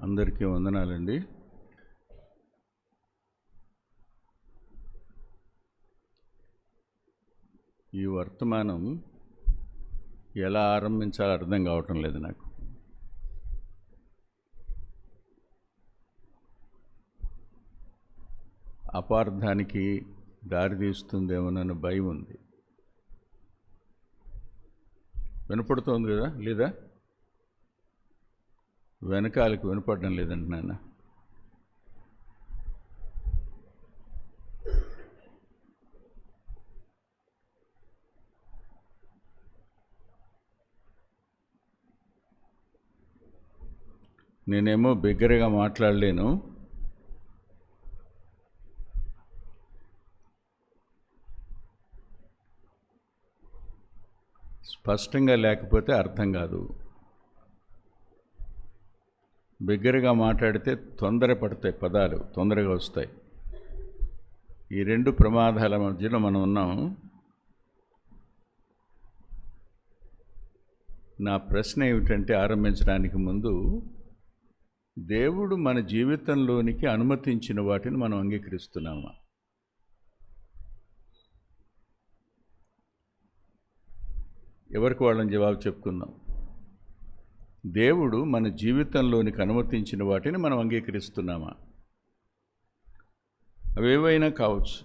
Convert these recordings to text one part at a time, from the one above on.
అందరికీ వందనాలండి. ఈ వర్తమానం ఎలా ఆరంభించాలో అర్థం కావటం లేదు నాకు. అపార్థానికి దారితీస్తుందేమోనన్న భయం ఉంది. వినపడుతోంది కదా, లేదా? వెనకాలకు వినపడడం లేదండి నాన్న. నేనేమో బిగ్గరగా మాట్లాడలేను. స్పష్టంగా లేకపోతే అర్థం కాదు. బిగ్గరగా మాట్లాడితే తొందరపడతాయి, పదాలు తొందరగా వస్తాయి. ఈ రెండు ప్రమాదాల మధ్యలో మనం ఉన్నాం. నా ప్రశ్న ఏమిటంటే, ఆరంభించడానికి ముందు దేవుడు మన జీవితంలోనికి అనుమతించిన వాటిని మనం అంగీకరిస్తున్నామా? ఎవరికి వాళ్ళని జవాబు చెప్పుకుందాం. దేవుడు మన జీవితంలోనికి అనుమతించిన వాటిని మనం అంగీకరిస్తున్నామా? అవేవైనా కావచ్చు.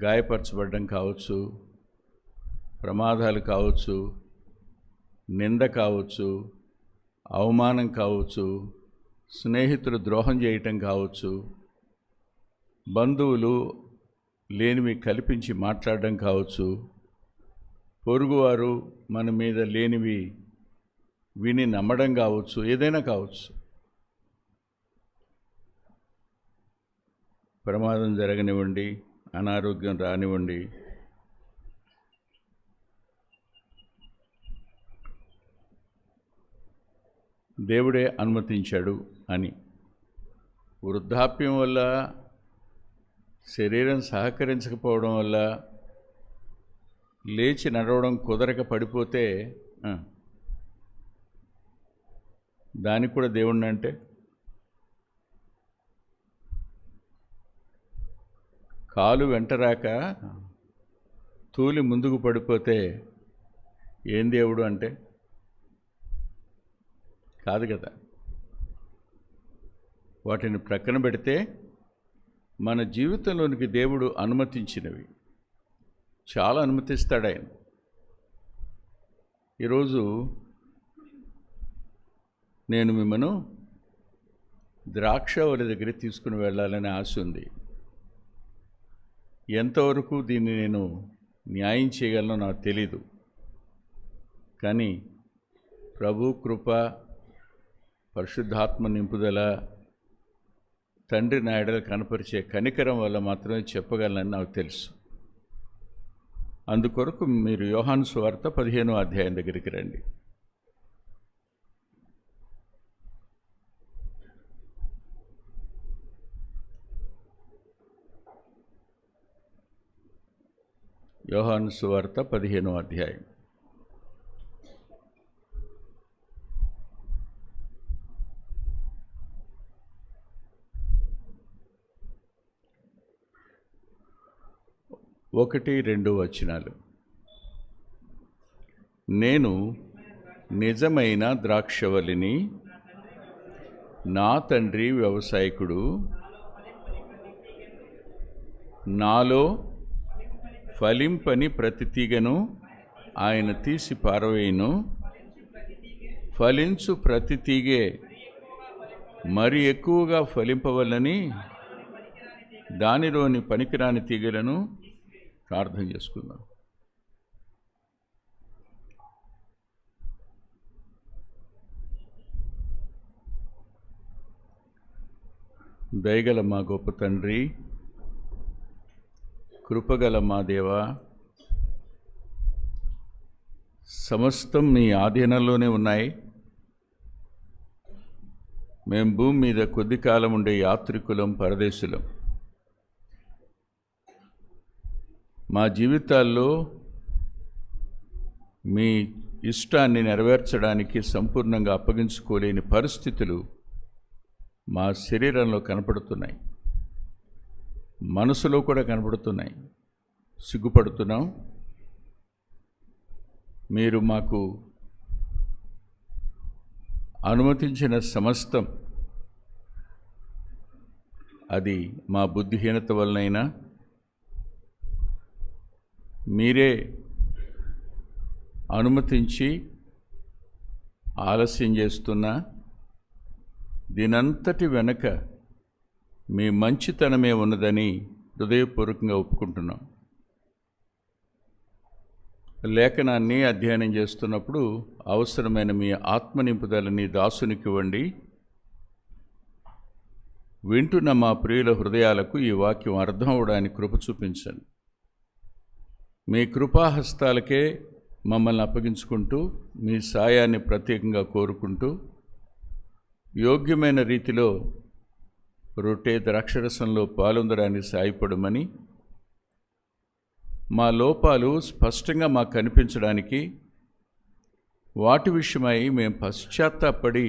గాయపరచబడడం కావచ్చు, ప్రమాదాలు కావచ్చు, నింద కావచ్చు, అవమానం కావచ్చు, స్నేహితులు ద్రోహం చేయటం కావచ్చు, బంధువులు లేనివి కల్పించి మాట్లాడడం కావచ్చు, పొరుగువారు మన మీద లేనివి విని నమ్మడం కావచ్చు, ఏదైనా కావచ్చు. ప్రమాదం జరగనివ్వండి, అనారోగ్యం రానివ్వండి, దేవుడే అనుమతించాడు అని. వృద్ధాప్యం వల్ల, శరీరం సహకరించకపోవడం వల్ల, లేచి నడవడం కుదరక పడిపోతే దానికి కూడా దేవుణ్ణి అంటే? కాలు వెంటరాక తూలి ముందుకు పడిపోతే ఏం దేవుడు అంటే? కాదు కదా. వాటిని ప్రక్కన పెడితే మన జీవితంలోనికి దేవుడు అనుమతించినవి చాలా అనుమతిస్తాడు ఆయన. ఈరోజు నేను మిమ్మల్ని ద్రాక్షవల్లి దగ్గరికి తీసుకుని వెళ్ళాలని ఆశ ఉంది. ఎంతవరకు దీన్ని నేను న్యాయం చేయగలనో నాకు తెలీదు. కానీ ప్రభు కృప, పరిశుద్ధాత్మ నింపుదల, తండ్రి నాయడలు కనపరిచే కనికరం వల్ల మాత్రమే చెప్పగలనని నాకు తెలుసు. అందుకొరకు మీరు యోహాను సువార్త 15వ అధ్యాయం దగ్గరికి రండి. యోహాను సువార్త 15వ అధ్యాయం. ఒకటి, 2 వచనాలు. నేను నిజమైన ద్రాక్షవల్లిని, నా తండ్రి వ్యవసాయకుడు. నాలో ఫలింపని ప్రతి తీగను ఆయన తీసి పారవేయును. ఫలించు ప్రతి తీగే మరి ఎక్కువగా ఫలింపవలని దానిలోని పనికిరాని తీగలను ప్రార్థన చేసుకుందాం. దయగల మా గొప్ప తండ్రి, కృపగల మా దేవా, సమస్తం మీ ఆధీనంలోనే ఉన్నాయి. మేము భూమి మీద కొద్ది కాలం ఉండే యాత్రికులం, పరదేశులం. మా జీవితాల్లో మీ ఇష్టాన్ని నెరవేర్చడానికి సంపూర్ణంగా అప్పగించుకోలేని పరిస్థితులు మా శరీరంలో కనపడుతున్నాయి, మనసులో కూడా కనపడుతున్నాయి. సిగ్గుపడుతున్నాం. మీరు మాకు అనుమతించిన సమస్తం అది మా బుద్ధిహీనత వలనైనా, మీరే అనుమతించి ఆలస్యం చేస్తున్నా, దీనంతటి వెనక మీ మంచితనమే ఉన్నదని హృదయపూర్వకంగా ఒప్పుకుంటున్నాం. లేఖనాన్ని అధ్యయనం చేస్తున్నప్పుడు అవసరమైన మీ ఆత్మ నింపుదలని దాసునికి ఇవ్వండి. వింటున్న మా ప్రియుల హృదయాలకు ఈ వాక్యం అర్థం అవడానికి కృప చూపించండి. మీ కృపాహస్తాలకే మమ్మల్ని అప్పగించుకుంటూ, మీ సాయాన్ని ప్రత్యేకంగా కోరుకుంటూ, యోగ్యమైన రీతిలో రొట్టె ద్రాక్షరసంలో పాలొందడానికి సాయపడమని, మా లోపాలు స్పష్టంగా మాకు కనిపించడానికి, వాటి విషయమై మేము పశ్చాత్తాపడి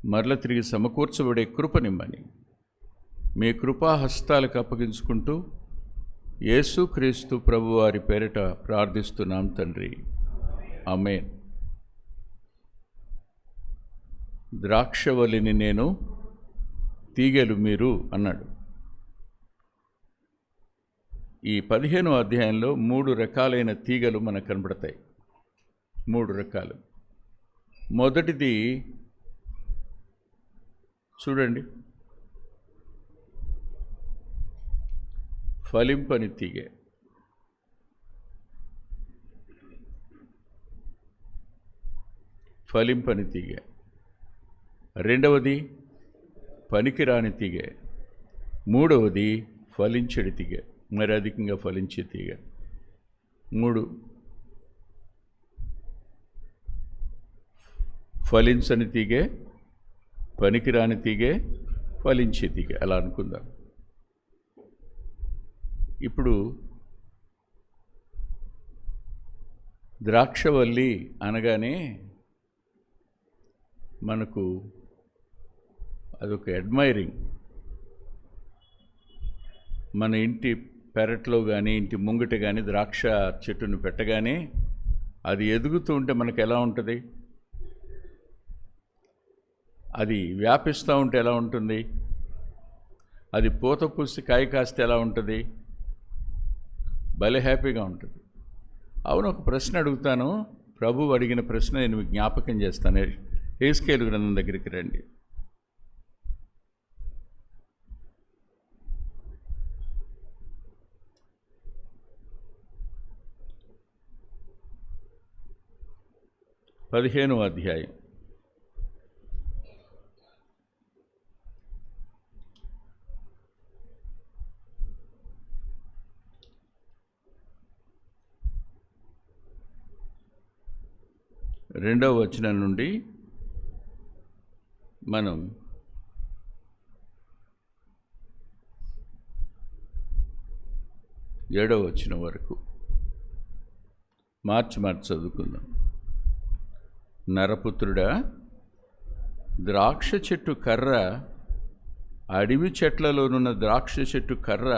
మరల తిరిగి సమకూర్చబడే కృపనిమ్మని మీ కృపాహస్తాలకు అప్పగించుకుంటూ యేసుక్రీస్తు ప్రభువారి పేరిట ప్రార్థిస్తున్నాం తండ్రి. ఆమేన్. ద్రాక్షవల్లిని నేను, తీగెలు మీరు అన్నాడు. ఈ 15వ అధ్యాయంలో 3 రకాలైన తీగలు మనకు కనబడతాయి. 3 రకాలు. మొదటిది చూడండి, ఫలింపని తీగ. ఫలింపని తీగ. రెండవది పనికిరాని తీగ. మూడవది ఫలించడి తీగ, మరి అధికంగా ఫలించే తీగ. 3 ఫలించని తీగే, పనికిరాని తీగే, ఫలించే తీగ, అలా అనుకుందాం. ఇప్పుడు ద్రాక్షవల్లి అనగానే మనకు అదొక అడ్మైరింగ్. మన ఇంటి పెరట్లో కానీ ఇంటి ముంగిట కానీ ద్రాక్ష చెట్టును పెట్టగానే అది ఎదుగుతూ ఉంటే మనకు ఎలా ఉంటుంది? అది వ్యాపిస్తూ ఉంటే ఎలా ఉంటుంది? అది పూత పూసి కాయ కాస్తే ఎలా ఉంటుంది? భలే హ్యాపీగా ఉంటుంది. అవును, ఒక ప్రశ్న అడుగుతాను. ప్రభువు అడిగిన ప్రశ్న నేను జ్ఞాపకం చేస్తాను. యెహెజ్కేలు గ్రంథం దగ్గరికి రండి. పదిహేనవ అధ్యాయం. రెండవ వచనం నుండి మనం 7వ వచనం వరకు మార్చి చదువుకుందాం. నరపుత్రుడా, ద్రాక్ష చెట్టు కర్ర, అడవి చెట్లలోనున్న ద్రాక్ష చెట్టు కర్ర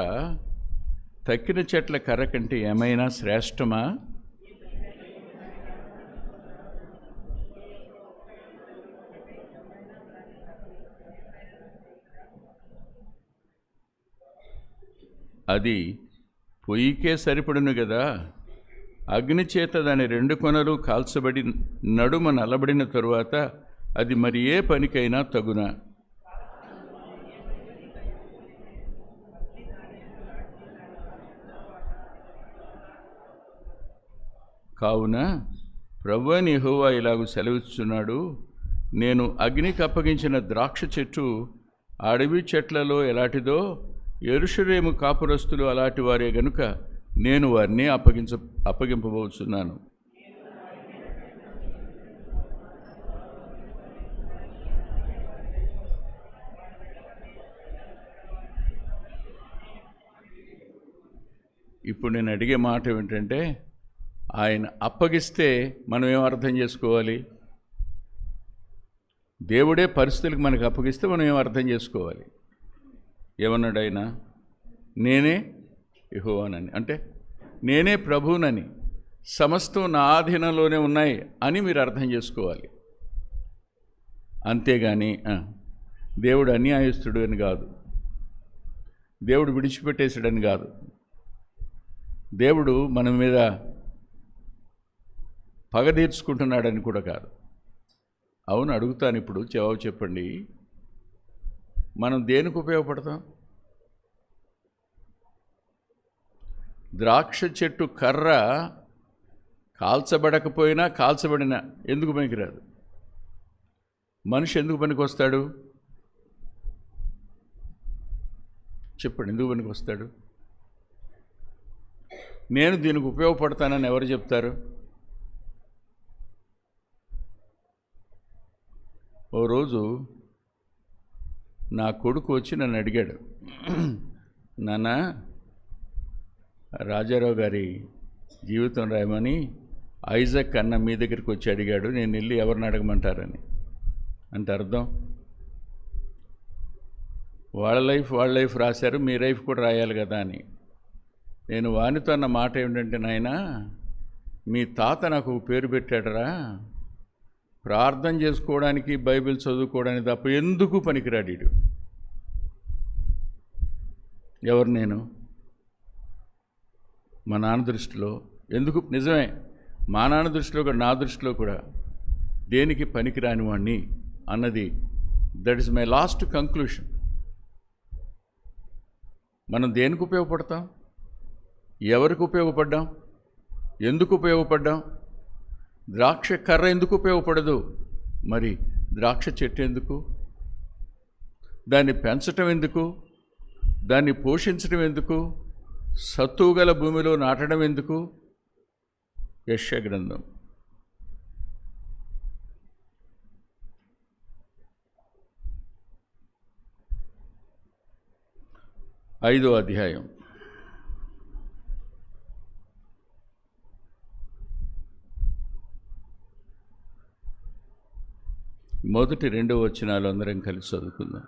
తక్కిన చెట్ల కర్ర కంటే ఏమైనా శ్రేష్టమా? అది పొయ్యికే సరిపడును కదా. అగ్ని చేత దాని 2 కొనలు కాల్చబడి నడుమ నలబడిన తరువాత అది మరి ఏ పనికైనా తగునా? కావున ప్రభువైన యెహోవా ఇలాగు సెలవిస్తున్నాడు, నేను అగ్నికి అప్పగించిన ద్రాక్ష చెట్టు అడవి చెట్లలో ఎలాంటిదో యెరూషలేము కాపురస్తులు అలాంటి వారే గనుక నేను వారిని అప్పగింపబోతున్నాను. ఇప్పుడు నేను అడిగే మాట ఏమిటంటే, ఆయన అప్పగిస్తే మనం ఏం అర్థం చేసుకోవాలి? దేవుడే పరిస్థితులకు మనకు అప్పగిస్తే మనం ఏం అర్థం చేసుకోవాలి? ఏమన్నాడు ఆయన? నేనే యెహోవానని, అంటే నేనే ప్రభువునని, సమస్తం నా ఆధీనంలోనే ఉన్నాయి అని మీరు అర్థం చేసుకోవాలి. అంతేగాని దేవుడు అన్యాయస్తుడు అని కాదు, దేవుడు విడిచిపెట్టేసాడని కాదు, దేవుడు మన మీద పగ తీర్చుకుంటున్నాడని కూడా కాదు. అవును, అడుగుతాను, ఇప్పుడు జవాబు చెప్పండి. మనం దేనికి ఉపయోగపడతాం? ద్రాక్ష చెట్టు కర్ర కాల్చబడకపోయినా కాల్చబడినా ఎందుకు పనికిరాదు? మనిషి ఎందుకు పనికి వస్తాడు? చెప్పండి, ఎందుకు పనికి వస్తాడు? నేను దీనికి ఉపయోగపడతానని ఎవరు చెప్తారు? ఓ రోజు నా కొడుకు వచ్చి నన్ను అడిగాడు, నాన్న రాజారావు గారి జీవితం రాయమని ఐజక్ అన్న మీ దగ్గరికి వచ్చి అడిగాడు, నేను వెళ్ళి ఎవరిని అడగమంటారని. అంటే అర్థం, వాళ్ళ లైఫ్ రాశారు, మీ లైఫ్ కూడా రాయాలి కదా అని. నేను వానితో అన్న మాట ఏమిటంటే, నాయనా మీ తాత నాకు పేరు పెట్టాడరా, ప్రార్థన చేసుకోవడానికి బైబిల్ చదువుకోవడానికి తప్ప ఎందుకు పనికిరాడు. ఎవరు? నేను మా నాన్న దృష్టిలో ఎందుకు? నిజమే, మా నాన్న దృష్టిలో కూడా నా దృష్టిలో కూడా దేనికి పనికిరాని వాడిని అన్నది, that is my last conclusion. మనం దేనికి ఉపయోగపడతాం? ఎవరికి ఉపయోగపడ్డాం? ఎందుకు ఉపయోగపడ్డాం? ద్రాక్ష కర్ర ఎందుకు ఉపయోగపడదు? మరి ద్రాక్ష చెట్టు ఎందుకు? దాన్ని పెంచటం ఎందుకు? దాన్ని పోషించడం ఎందుకు? సత్తువు గల భూమిలో నాటడం ఎందుకు? యెషయా గ్రంథం 5వ అధ్యాయం 1-2 వచనాలు అందరం కలిసి చదువుకుందాం.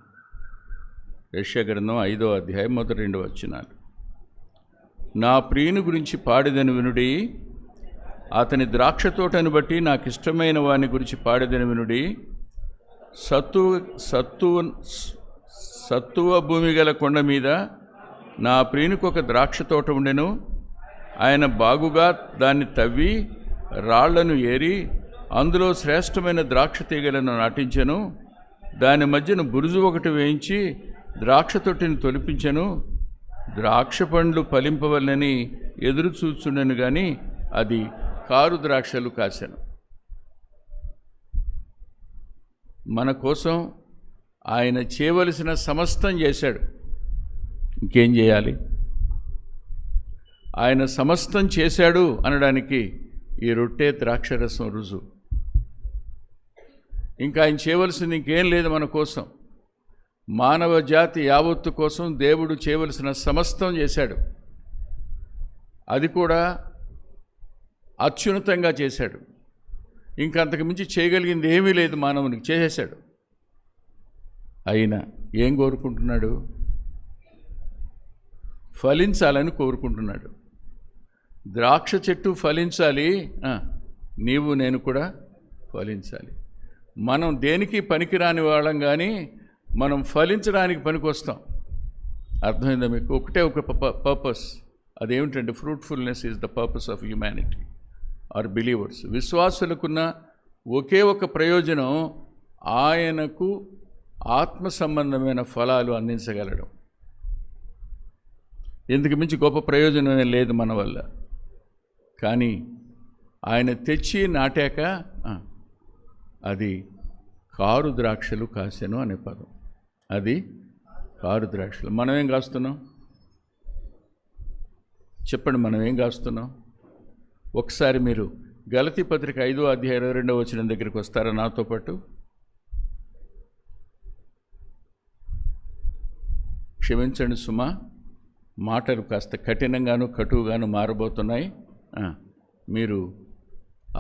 యెషయా గ్రంథం 5వ అధ్యాయం 1-2 వచనాలు. నా ప్రియుని గురించి పాడెదను వినుడి, అతని ద్రాక్ష తోటను బట్టి నాకు ఇష్టమైన వాని గురించి పాడెదను వినుడి. సత్తువ భూమి గల కొండ మీద నా ప్రియునికి ఒక ద్రాక్ష తోట ఉండెను. ఆయన బాగుగా దాన్ని తవ్వి రాళ్లను ఏరి అందులో శ్రేష్టమైన ద్రాక్ష తీగలను నాటించెను. దాని మధ్యన బురుజు ఒకటి వేయించి ద్రాక్ష తొట్టిని తొలిపించెను. ద్రాక్ష పండ్లు ఫలింపవలనని ఎదురు చూచుండెను గాని అది కారు ద్రాక్షలు కాసెను. మన కోసం ఆయన చేయవలసిన సమస్తం చేశాడు. ఇంకేం చేయాలి? ఆయన సమస్తం చేశాడు అనడానికి ఈ రొట్టె ద్రాక్షరసం రుజువు. ఇంకా ఆయన చేయవలసింది ఇంకేం లేదు మన కోసం. మానవ జాతి యావత్తు కోసం దేవుడు చేయవలసిన సమస్తం చేశాడు. అది కూడా అత్యున్నతంగా చేశాడు. ఇంకా అంతకుమించి చేయగలిగింది ఏమీ లేదు మానవునికి, చేసేశాడు. అయినా ఏం కోరుకుంటున్నాడు? ఫలించాలని కోరుకుంటున్నాడు. ద్రాక్ష చెట్టు ఫలించాలి, నీవు నేను కూడా ఫలించాలి. మనం దేనికి పనికిరాని వాళ్ళం, కానీ మనం ఫలించడానికి పనికొస్తాం. అర్థమైందా మీకు? ఒకటే ఒక పర్పస్, అదేమిటంటే fruitfulness is the purpose of humanity or believers. విశ్వాసులకున్న ఒకే ఒక ప్రయోజనం ఆయనకు ఆత్మ సంబంధమైన ఫలాలు అందించగలడం. ఇందుకు మించి గొప్ప ప్రయోజనం లేదు మన వల్ల. కానీ ఆయన తెచ్చి నాటాక అది కారు ద్రాక్షలు కాసెను అనే పదం. అది కారు ద్రాక్షలు. మనం ఏం కాస్తున్నాం? చెప్పండి, మనం ఏం కాస్తున్నాం? ఒకసారి మీరు గలతీ పత్రిక 5వ అధ్యాయం 22వ వచనం దగ్గరికి వస్తారా నాతో పాటు? క్షమించండి సుమా, మాటలు కాస్త కఠినంగాను కటువుగాను మారబోతున్నాయి. మీరు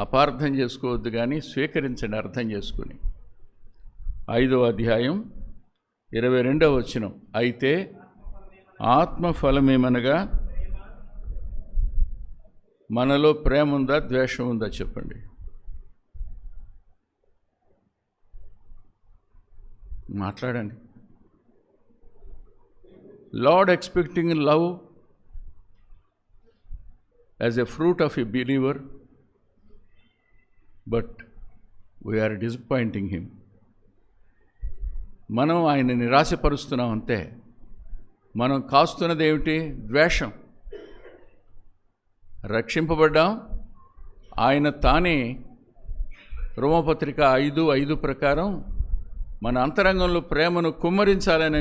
అపార్థం చేసుకోవద్దు, కానీ స్వీకరించండి అర్థం చేసుకుని. 5వ అధ్యాయం 22వ వచనం. అయితే ఆత్మఫలమేమనగా, మనలో ప్రేమ ఉందా, ద్వేషం ఉందా చెప్పండి. మాట్లాడండి. Lord expecting love as a fruit of a believer, but we are disappointing him. మనం ఆయన నిరాశపరుస్తున్నాం అంతే. మనం కాస్తున్నది ఏమిటి? ద్వేషం. రక్షింపబడ్డాం. ఆయన తానే రోమపత్రిక 5:5 ప్రకారం మన అంతరంగంలో ప్రేమను కుమ్మరించాలని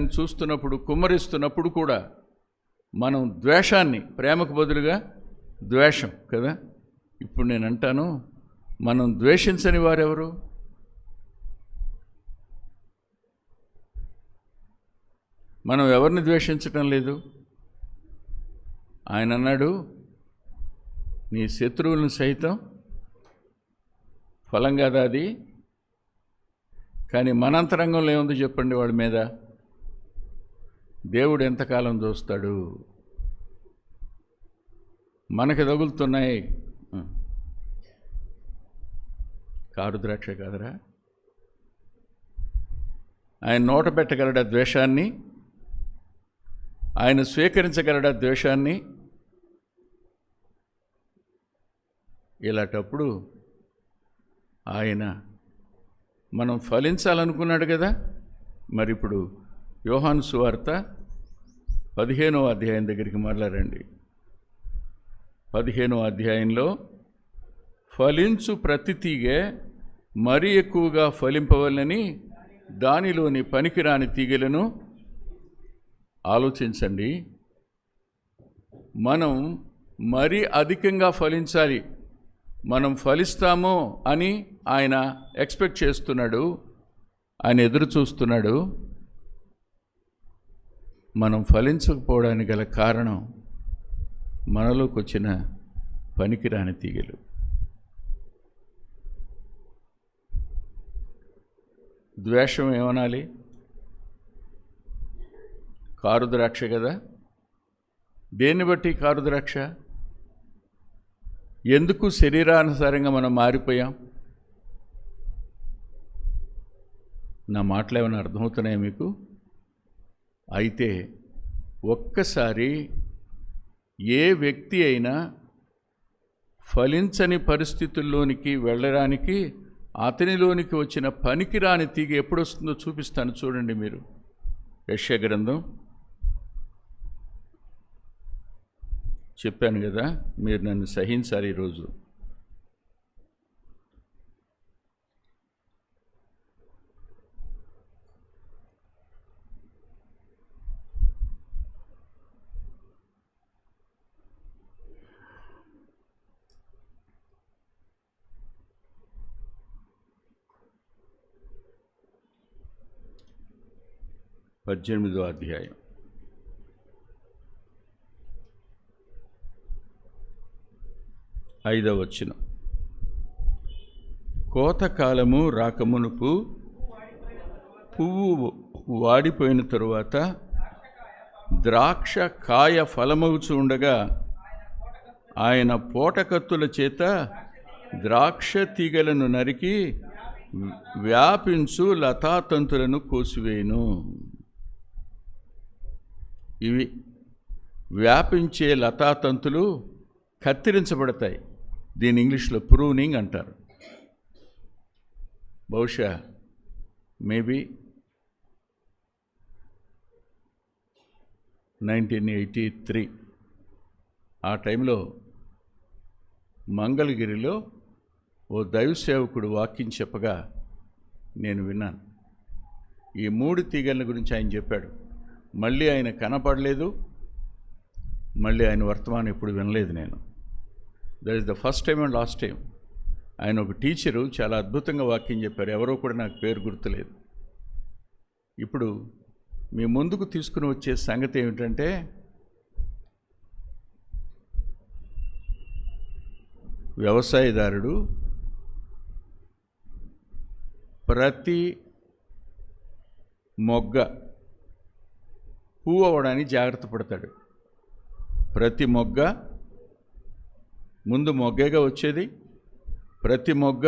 కుమ్మరిస్తున్నప్పుడు కూడా మనం ద్వేషాన్ని, ప్రేమకు బదులుగా ద్వేషం కదా. ఇప్పుడు నేను అంటాను, మనం ద్వేషించని వారెవరు? మనం ఎవరిని ద్వేషించటం లేదు. ఆయన అన్నాడు, నీ శత్రువులను సైతం ఫలం కదా అది. కానీ మన అంతరంగంలో ఏముంది చెప్పండి వాడి మీద? దేవుడు ఎంతకాలం చూస్తాడు? మనకి తగులుతున్నాయి. కారు ద్రాక్ష కాదరా? ఆయన నోట పెట్టగలడా ద్వేషాన్ని? ఆయన స్వీకరించగలడా ద్వేషాన్ని? ఇలాంటప్పుడు ఆయన మనం ఫలించాలనుకున్నాడు కదా. మరి ఇప్పుడు యోహాను సువార్త 15వ అధ్యాయం దగ్గరికి మరలారండి. 15వ అధ్యాయంలో ఫలించు ప్రతి తీగె మరీ ఎక్కువగా ఫలింపవలని దానిలోని పనికిరాని తీగెలను ఆలోచించండి. మనం మరీ అధికంగా ఫలించాలి, మనం ఫలిస్తామో అని ఆయన ఎక్స్పెక్ట్ చేస్తున్నాడు, ఆయన ఎదురు చూస్తున్నాడు. మనం ఫలించకపోవడానికి గల కారణం మనలోకి వచ్చిన పనికిరాని తీగలు. ద్వేషం ఏమనాలి? కారు ద్రాక్ష కదా. దేన్ని బట్టి కారు ద్రాక్ష? ఎందుకు శరీరానుసారంగా మనం మారిపోయాం? నా మాటలు ఏమైనా అర్థమవుతున్నాయా మీకు? అయితే ఒక్కసారి ఏ వ్యక్తి అయినా ఫలించని పరిస్థితుల్లోనికి వెళ్ళడానికి అతనిలోనికి వచ్చిన పనికిరాని తీగ ఎప్పుడు వస్తుందో చూపిస్తాను చూడండి. మీరు యెషయా గ్రంథం చెప్పాను కదా, మీరు నన్ను సహించాలి ఈరోజు. పద్దెనిమిదో అధ్యాయం 5వ వచనం. కోతకాలము రాకమునుపు పువ్వు వాడిపోయిన తరువాత ద్రాక్ష కాయ ఫలమవుచు ఉండగా ఆయన పోటకత్తుల చేత ద్రాక్ష తీగలను నరికి వ్యాపించు లతాతంతులను కోసివేయును. ఇవి వ్యాపించే లతాతంతులు కత్తిరించబడతాయి. దీని ఇంగ్లీష్లో ప్రూనింగ్ అంటారు. బహుశా మేబీ 1983 ఆ టైంలో మంగళగిరిలో ఓ దైవ సేవకుడు వాక్యం చెప్పగా నేను విన్నాను. ఈ 3 తీగల గురించి ఆయన చెప్పాడు. మళ్ళీ ఆయన కనపడలేదు, మళ్ళీ ఆయన వర్తమానం ఎప్పుడు వినలేదు నేను. That is the first time and last time. ఆయన ఒక టీచరు చాలా అద్భుతంగా వాక్యం చెప్పారు. ఎవరో కూడా నాకు పేరు గుర్తులేదు. ఇప్పుడు మీ ముందుకు తీసుకుని వచ్చే సంగతి ఏమిటంటే, వ్యవసాయదారుడు ప్రతి మొగ్గ పువ్వు అవ్వడానికి జాగ్రత్త పడతాడు. ప్రతి మొగ్గ ముందు మొగ్గగా వచ్చేది, ప్రతి మొగ్గ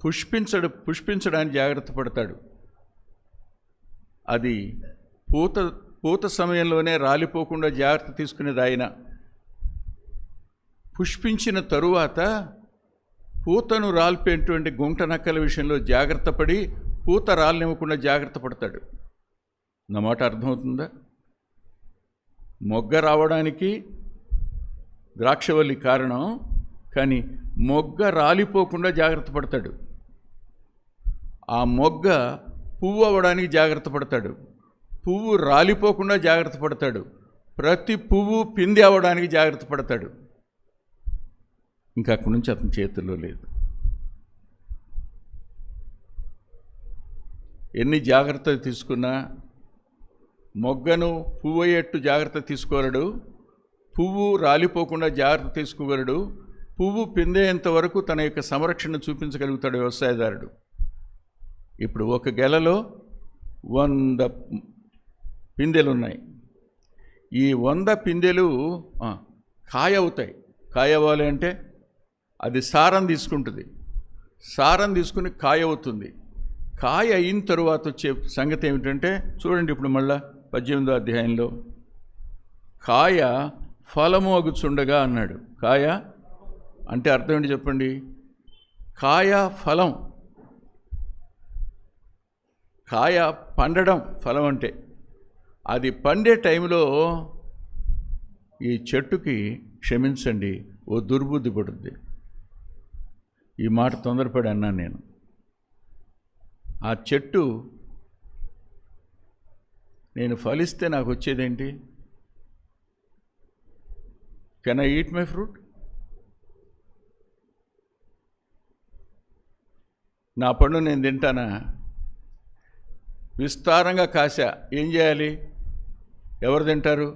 పుష్పించడానికి జాగ్రత్త పడతాడు. అది పూత సమయంలోనే రాలిపోకుండా జాగ్రత్త తీసుకునేది ఆయన. పుష్పించిన తరువాత పూతను రాల్పేటువంటి గుంట నక్కల విషయంలో జాగ్రత్త పడి పూత రాలనివ్వకుండా జాగ్రత్త పడతాడు. నా మాట అర్థమవుతుందా? మొగ్గ రావడానికి ద్రాక్షవల్లి కారణం, కానీ మొగ్గ రాలిపోకుండా జాగ్రత్త పడతాడు. ఆ మొగ్గ పువ్వు అవ్వడానికి జాగ్రత్త పడతాడు, పువ్వు రాలిపోకుండా జాగ్రత్త పడతాడు, ప్రతి పువ్వు పిందె అవ్వడానికి జాగ్రత్త పడతాడు. ఇంకా అక్కడి నుంచి అతని చేతుల్లో లేదు. ఎన్ని జాగ్రత్తలు తీసుకున్నా మొగ్గను పువ్వు అయ్యేట్టు జాగ్రత్త తీసుకోగలడు, పువ్వు రాలిపోకుండా జాగ్రత్త తీసుకోగలడు, పువ్వు పిందేంత వరకు తన యొక్క సంరక్షణ చూపించగలుగుతాడు వ్యవసాయదారుడు. ఇప్పుడు ఒక గెలలో 100 పిందెలు ఉన్నాయి. ఈ 100 పిందెలు కాయ అవుతాయి. కాయ అవ్వాలి అంటే అది సారం తీసుకుంటుంది, సారం తీసుకుని కాయ అవుతుంది. కాయ అయిన తరువాత వచ్చే సంగతి ఏమిటంటే, చూడండి ఇప్పుడు మళ్ళా 18వ అధ్యాయంలో, కాయ ఫలము అగుచుండగా అన్నాడు. కాయ అంటే అర్థం ఏంటి చెప్పండి? కాయ ఫలం, కాయ పండడం ఫలం అంటే. అది పండే టైంలో ఈ చెట్టుకి, క్షమించండి, ఓ దుర్బుద్ధి పడుద్ది. ఈ మాట తొందరపడి అన్నాను నేను. ఆ చెట్టు నేను ఫలిస్తే నాకు వచ్చేదేంటి? Can I eat my fruit? నా పండు నేను తింటానా? విస్తారంగా కాశా, ఏం చేయాలి? ఎవరు తింటారు?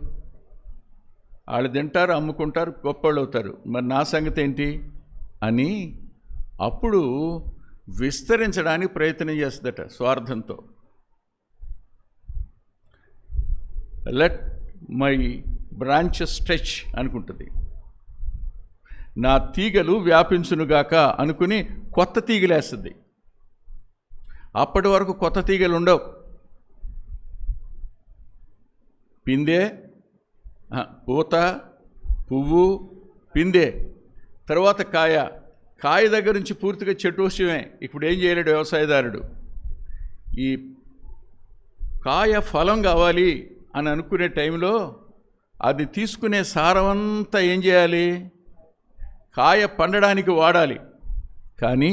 వాళ్ళు తింటారు, అమ్ముకుంటారు, గొప్పవాళ్ళు అవుతారు. మరి నా సంగతి ఏంటి అని అప్పుడు విస్తరించడానికి ప్రయత్నం చేస్తుందట స్వార్థంతో. లెట్ మై బ్రాంచెస్ స్ట్రెచ్ అనుకుంటుంది. నా తీగలు వ్యాపించునుగాక అనుకుని కొత్త తీగలేస్తుంది. అప్పటి వరకు కొత్త తీగలు ఉండవు. పిందె, పూత, పువ్వు, పిందె, తర్వాత కాయ. కాయ దగ్గర నుంచి పూర్తిగా చెట్టు వస్తుమే. ఇప్పుడు ఏం చేయలేడు వ్యవసాయదారుడు. ఈ కాయ ఫలం కావాలి అని అనుకునే టైంలో అది తీసుకునే సారమంతా ఏం చేయాలి? కాయ పండడానికి వాడాలి. కానీ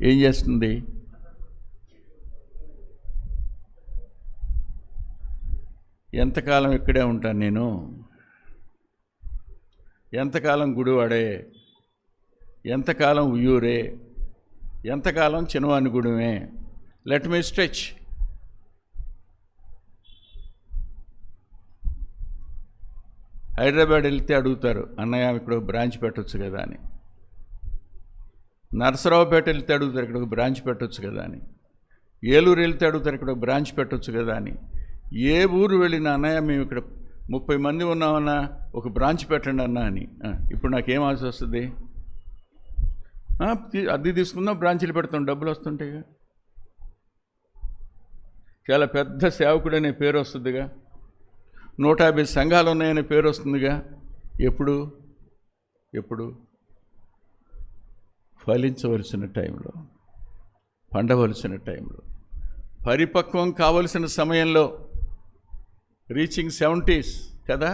ఏం చేస్తుంది? ఎంతకాలం ఇక్కడే ఉంటాను నేను? ఎంతకాలం గుడివాడే? ఎంతకాలం ఉయ్యూరే? ఎంతకాలం చిన్నవానిగూడెమే? Let me stretch. హైదరాబాద్ వెళ్తే అడుగుతారు, అన్నయ్య ఇక్కడ ఒక బ్రాంచ్ పెట్టవచ్చు కదా అని. నరసరావుపేట వెళ్తే అడుగుతారు, ఇక్కడ ఒక బ్రాంచ్ పెట్టవచ్చు కదా అని. ఏలూరు వెళ్తే అడుగుతారు, ఇక్కడ ఒక బ్రాంచ్ పెట్టవచ్చు కదా అని. ఏ ఊరు వెళ్ళినా, అన్నయ్య మేము ఇక్కడ 30 మంది ఉన్నామన్నా, ఒక బ్రాంచ్ పెట్టండి అన్నా అని. ఇప్పుడు నాకేం ఆశ వస్తుంది? అద్దె తీసుకుందాం, బ్రాంచీలు పెడతాం, డబ్బులు వస్తుంటాయిగా. చాలా పెద్ద సేవకుడు అనే పేరు వస్తుందిగా, 150 సంఘాలు ఉన్నాయనే పేరు వస్తుందిగా. ఎప్పుడు ఫలించవలసిన టైంలో, పండవలసిన టైంలో, పరిపక్వం కావలసిన సమయంలో, రీచింగ్ 70s కదా.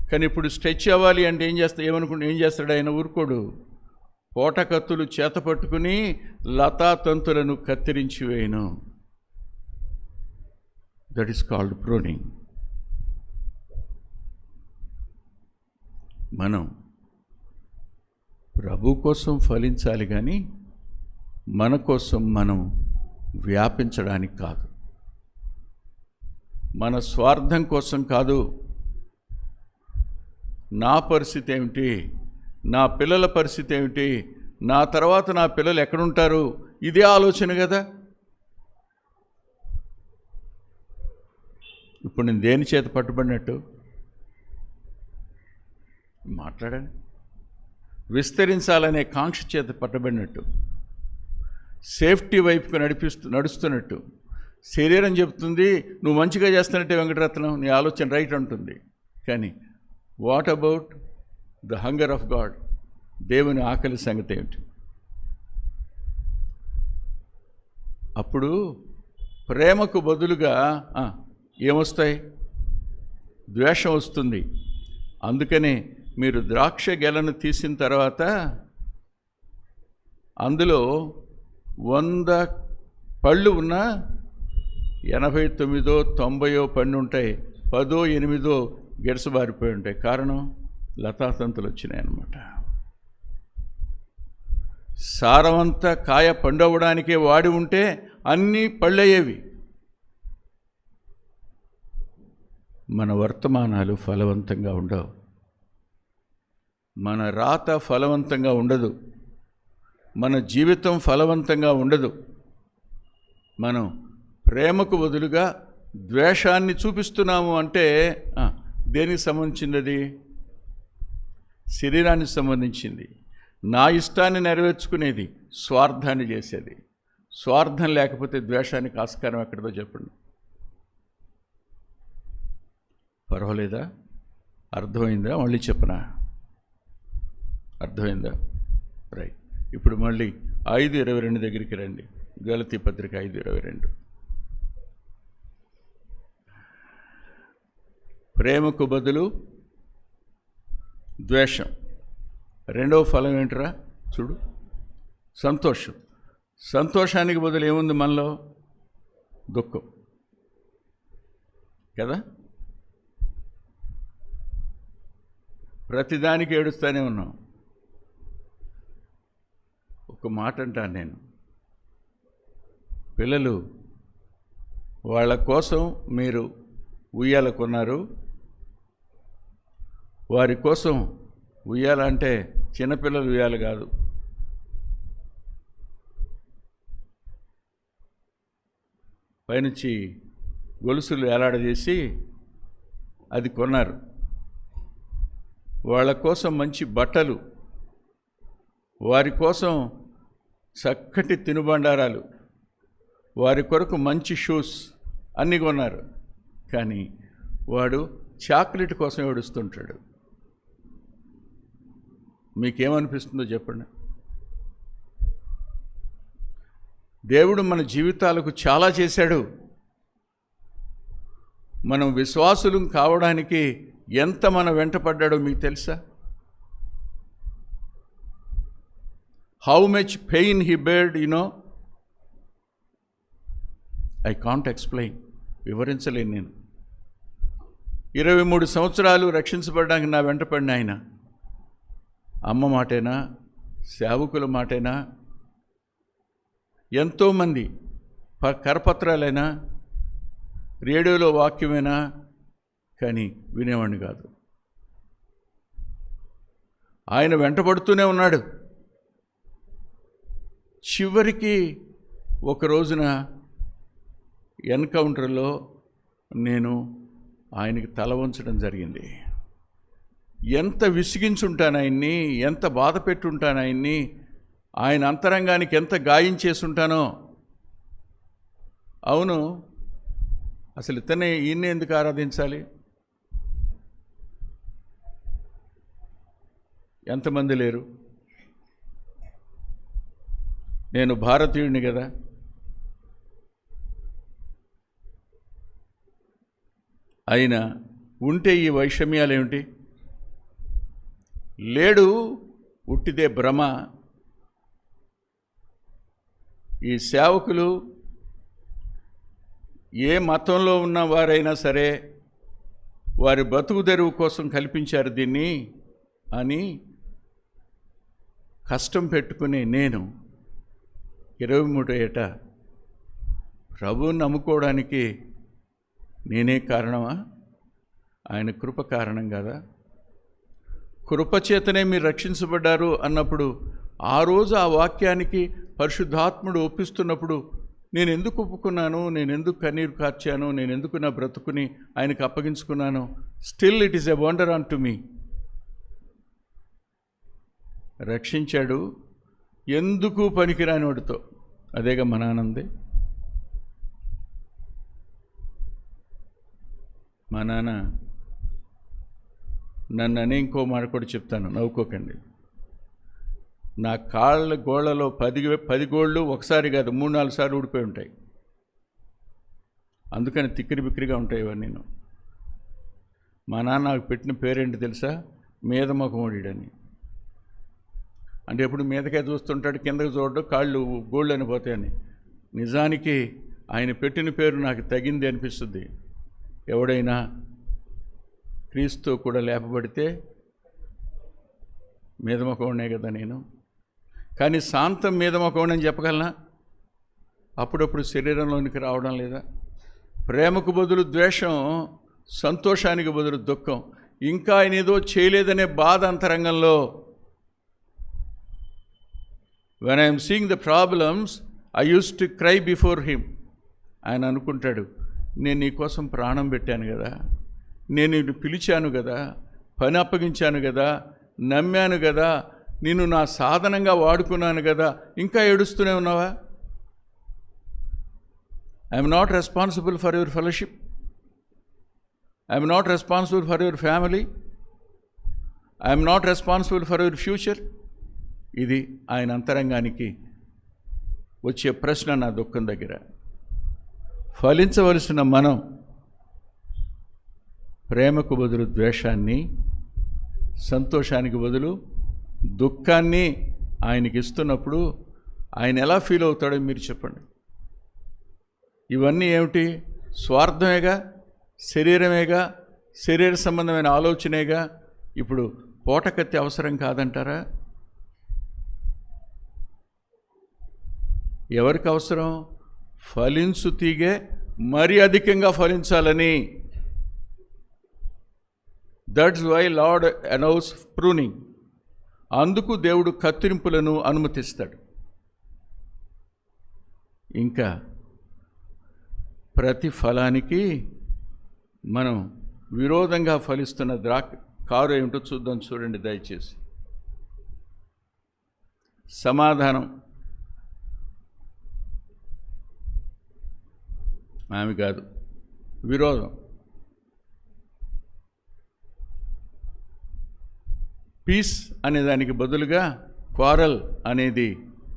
కానీ ఇప్పుడు స్ట్రెచ్ అవ్వాలి అంటే ఏం చేస్తాడు ఆయన? ఊరుకోడు. పోటకత్తులు చేత పట్టుకుని లతాతంతులను కత్తిరించి వేయను. That is called pruning. మనం ప్రభు కోసం ఫలించాలి, కానీ మన కోసం మనం వ్యాపించడానికి కాదు, మన స్వార్థం కోసం కాదు. నా పరిస్థితి ఏమిటి? నా పిల్లల పరిస్థితి ఏమిటి, నా తర్వాత నా పిల్లలు ఎక్కడుంటారు, ఇదే ఆలోచన కదా. ఇప్పుడు నేను దేని చేత పట్టుబడినట్టు మాట్లాడాను, విస్తరించాలనే కాంక్ష చేత పట్టబడినట్టు, సేఫ్టీ వైపుకు నడుస్తున్నట్టు. శరీరం చెప్తుంది నువ్వు మంచిగా చేస్తున్నట్టే వెంకటరత్నం, నీ ఆలోచన రైట్ అంటుంది. కానీ what about the hunger of God, దేవుని ఆకలి సంగతి ఏమిటి? అప్పుడు ప్రేమకు బదులుగా ఏమొస్తాయి? ద్వేషం వస్తుంది. అందుకనే మీరు ద్రాక్ష గెలను తీసిన తర్వాత అందులో 100 పళ్ళు ఉన్నా 89 90 పండు ఉంటాయి, 10 8 గెరసబారిపోయి ఉంటాయి. కారణం లతాతంతులు వచ్చినాయన్నమాట. సారవంత కాయ పండవడానికే వాడి ఉంటే అన్నీ పళ్ళయ్యేవి. మన వర్తమానాలు ఫలవంతంగా ఉండవు, మన రాత ఫలవంతంగా ఉండదు, మన జీవితం ఫలవంతంగా ఉండదు. మనం ప్రేమకు బదులుగా ద్వేషాన్ని చూపిస్తున్నాము అంటే దేనికి సంబంధించింది? అది శరీరానికి సంబంధించింది. నా ఇష్టాన్ని నెరవేర్చుకునేది, స్వార్థాన్ని చేసేది. స్వార్థం లేకపోతే ద్వేషానికి ఆస్కారం ఎక్కడిదో చెప్పండి. పర్వాలేదా? అర్థమైందా? మళ్ళీ చెప్పనా? అర్థమైందా? రైట్. ఇప్పుడు మళ్ళీ 5:22 దగ్గరికి రండి. గలతీ పత్రిక 5:22. ప్రేమకు బదులు ద్వేషం. రెండవ ఫలం ఏంటరా? చూడు, సంతోషం. సంతోషానికి బదులు ఏముంది మనలో? దుఃఖం కదా. ప్రతిదానికి ఏడుస్తూనే ఉన్నాం. ఒక మాట అంటాను నేను, పిల్లలు వాళ్ళ కోసం మీరు ఉయ్యాల కొన్నారు, వారి కోసం ఉయ్యాల అంటే చిన్నపిల్లలు ఉయ్యాల కాదు, పైనుంచి గొలుసులు ఏలాడజేసి అది కొన్నారు. వాళ్ళ కోసం మంచి బట్టలు, వారి కోసం చక్కటి తినుబండారాలు, వారి కొరకు మంచి షూస్ అన్నీ కొన్నారు. కానీ వాడు చాక్లెట్ కోసం ఏడుస్తుంటాడు. మీకేమనిపిస్తుందో చెప్పండి. దేవుడు మన జీవితాలకు చాలా చేశాడు. మనం విశ్వాసులం కావడానికి ఎంత మన వెంటపడ్డాడో మీకు తెలుసా? How much pain he beared, I can't explain. వివరించలేను నేను. 23 సంవత్సరాలు రక్షించబడడానికి నా వెంటపడిన ఆయన అమ్మ మాటేనా, సేవకుల మాటేనా, ఎంతోమంది కరపత్రాలైనా, రేడియోలో వాక్యమైనా, కానీ వినేవాడిని కాదు. ఆయన వెంటబడుతూనే ఉన్నాడు. చివరికి ఒక రోజున ఎన్కౌంటర్లో నేను ఆయనకి తల వంచడం జరిగింది. ఎంత విసిగించుంటాను ఆయన్ని, ఎంత బాధ పెట్టుంటాను ఆయన్ని, ఆయన అంతరంగానికి ఎంత గాయం చేసుంటానో. అవును, అసలు ఈయన్ని ఎందుకు ఆరాధించాలి? ఎంతమంది లేరు? నేను భారతీయుడిని కదా. అయినా ఉంటే ఈ వైషమ్యాలు ఏమిటి? లేడు, ఉట్టిదే భ్రమ. ఈ సేవకులు ఏ మతంలో ఉన్న వారైనా సరే వారి బతుకు తెరువు కోసం కల్పించారు దీన్ని అని కష్టం పెట్టుకుని నేను 23 ఏట ప్రభువుని నమ్ముకోవడానికి నేనే కారణమా? ఆయన కృప కారణం కదా. కృపచేతనే మీరు రక్షించబడ్డారు అన్నప్పుడు ఆ రోజు ఆ వాక్యానికి పరిశుద్ధాత్ముడు ఒప్పిస్తున్నప్పుడు నేను ఎందుకు ఒప్పుకున్నాను, నేను ఎందుకు కన్నీరు కార్చాను, నేను ఎందుకు నా బ్రతుకుని ఆయనకు అప్పగించుకున్నాను? Still it is a wonder on to me. రక్షించాడు ఎందుకు పనికిరాని వాడితో. అదేగా మన ఆనందే. మా నాన్న నన్ను అనే ఇంకో మాట కూడా చెప్తాను, నవ్వుకోకండి. నా కాళ్ళ గోళ్ళలో 10 గోళ్ళు ఒకసారి కాదు 3-4 సార్లు ఊడిపోయి ఉంటాయి. అందుకని తిక్కిరి బిక్కిరిగా ఉంటాయి ఇవన్నీ. మా నాన్న నాకు పెట్టిన పేరేంటి తెలుసా? మీదముఖముడని. అంటే ఎప్పుడు మీదకే చూస్తుంటాడు, కిందకు చూడడం, కాళ్ళు గోళ్ళు అనిపోతాయని. నిజానికి ఆయన పెట్టిన పేరు నాకు తగింది అనిపిస్తుంది. ఎవడైనా క్రీస్తు కూడా లేపబడితే మీదముఖముడే కదా నేను. కానీ శాంతం మీదముఖముడు అని చెప్పగలనా? అప్పుడప్పుడు శరీరంలోనికి రావడం లేదా? ప్రేమకు బదులు ద్వేషం, సంతోషానికి బదులు దుఃఖం, ఇంకా ఆయన ఏదో చేయలేదనే బాధ అంతరంగంలో. When I'm seeing the problems I use to cry before him. ఆయన అనుకుంటాడు, నేను నీ కోసం ప్రాణం పెట్టాను కదా, నేను నిన్ను పిలిచాను కదా, పని అప్పగించాను కదా, నమ్మాను కదా, నిన్ను నా సాధనంగా వాడుకున్నాను కదా, ఇంకా ఏడుస్తూనే ఉన్నావా? I'm not responsible for your fellowship, I'm not responsible for your family, I'm not responsible for your future. ఇది ఆయన అంతరంగానికి వచ్చే ప్రశ్న నా దుఃఖం దగ్గర. ఫలించవలసిన మనం ప్రేమకు బదులు ద్వేషాన్ని, సంతోషానికి బదులు దుఃఖాన్ని ఆయనకి ఇస్తున్నప్పుడు ఆయన ఎలా ఫీల్ అవుతాడో మీరు చెప్పండి. ఇవన్నీ ఏమిటి? స్వార్థమేగా, శరీరమేగా, శరీర సంబంధమైన ఆలోచనేగా. ఇప్పుడు పూటకత్తి అవసరం కాదంటారా? ఎవరికి అవసరం? ఫలించు తీగే మరి అధికంగా ఫలించాలని. That's why Lord announce pruning. అందుకు దేవుడు కత్తిరింపులను అనుమతిస్తాడు. ఇంకా ప్రతి ఫలానికి మనం విరోధంగా ఫలిస్తున్న కారు ఏమిటో చూద్దాం. చూడండి దయచేసి. సమాధానం ఆమె కాదు, విరోధం. పీస్ అనే దానికి బదులుగా క్వారల్ అనేది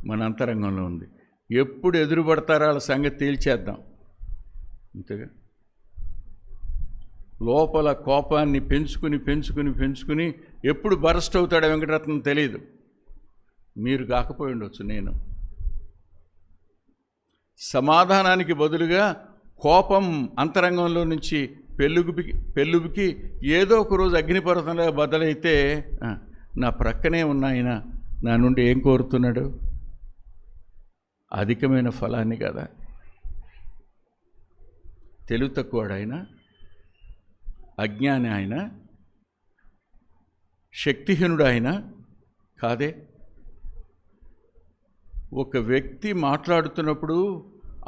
మన అంతరంగంలో ఉంది. ఎప్పుడు ఎదురుపడతారో వాళ్ళ సంగతి తేల్చేద్దాం, అంతేగా. లోపల కోపాన్ని పెంచుకుని పెంచుకుని పెంచుకుని ఎప్పుడు బరస్ట్ అవుతాడో వెంకటరత్నం తెలియదు. మీరు కాకపోయి ఉండొచ్చు, నేను. సమాధానానికి బదులుగా కోపం అంతరంగంలో నుంచి పెళ్ళుబికి ఏదో ఒకరోజు అగ్నిపర్వతంలో బదులైతే, నా ప్రక్కనే ఉన్న ఆయన నా నుండి ఏం కోరుతున్నాడు? అధికమైన ఫలాన్ని కదా. తెలివి తక్కువాడు ఆయన, అజ్ఞాని ఆయన, శక్తిహీనుడు ఆయన కాదే. ఒక వ్యక్తి మాట్లాడుతున్నప్పుడు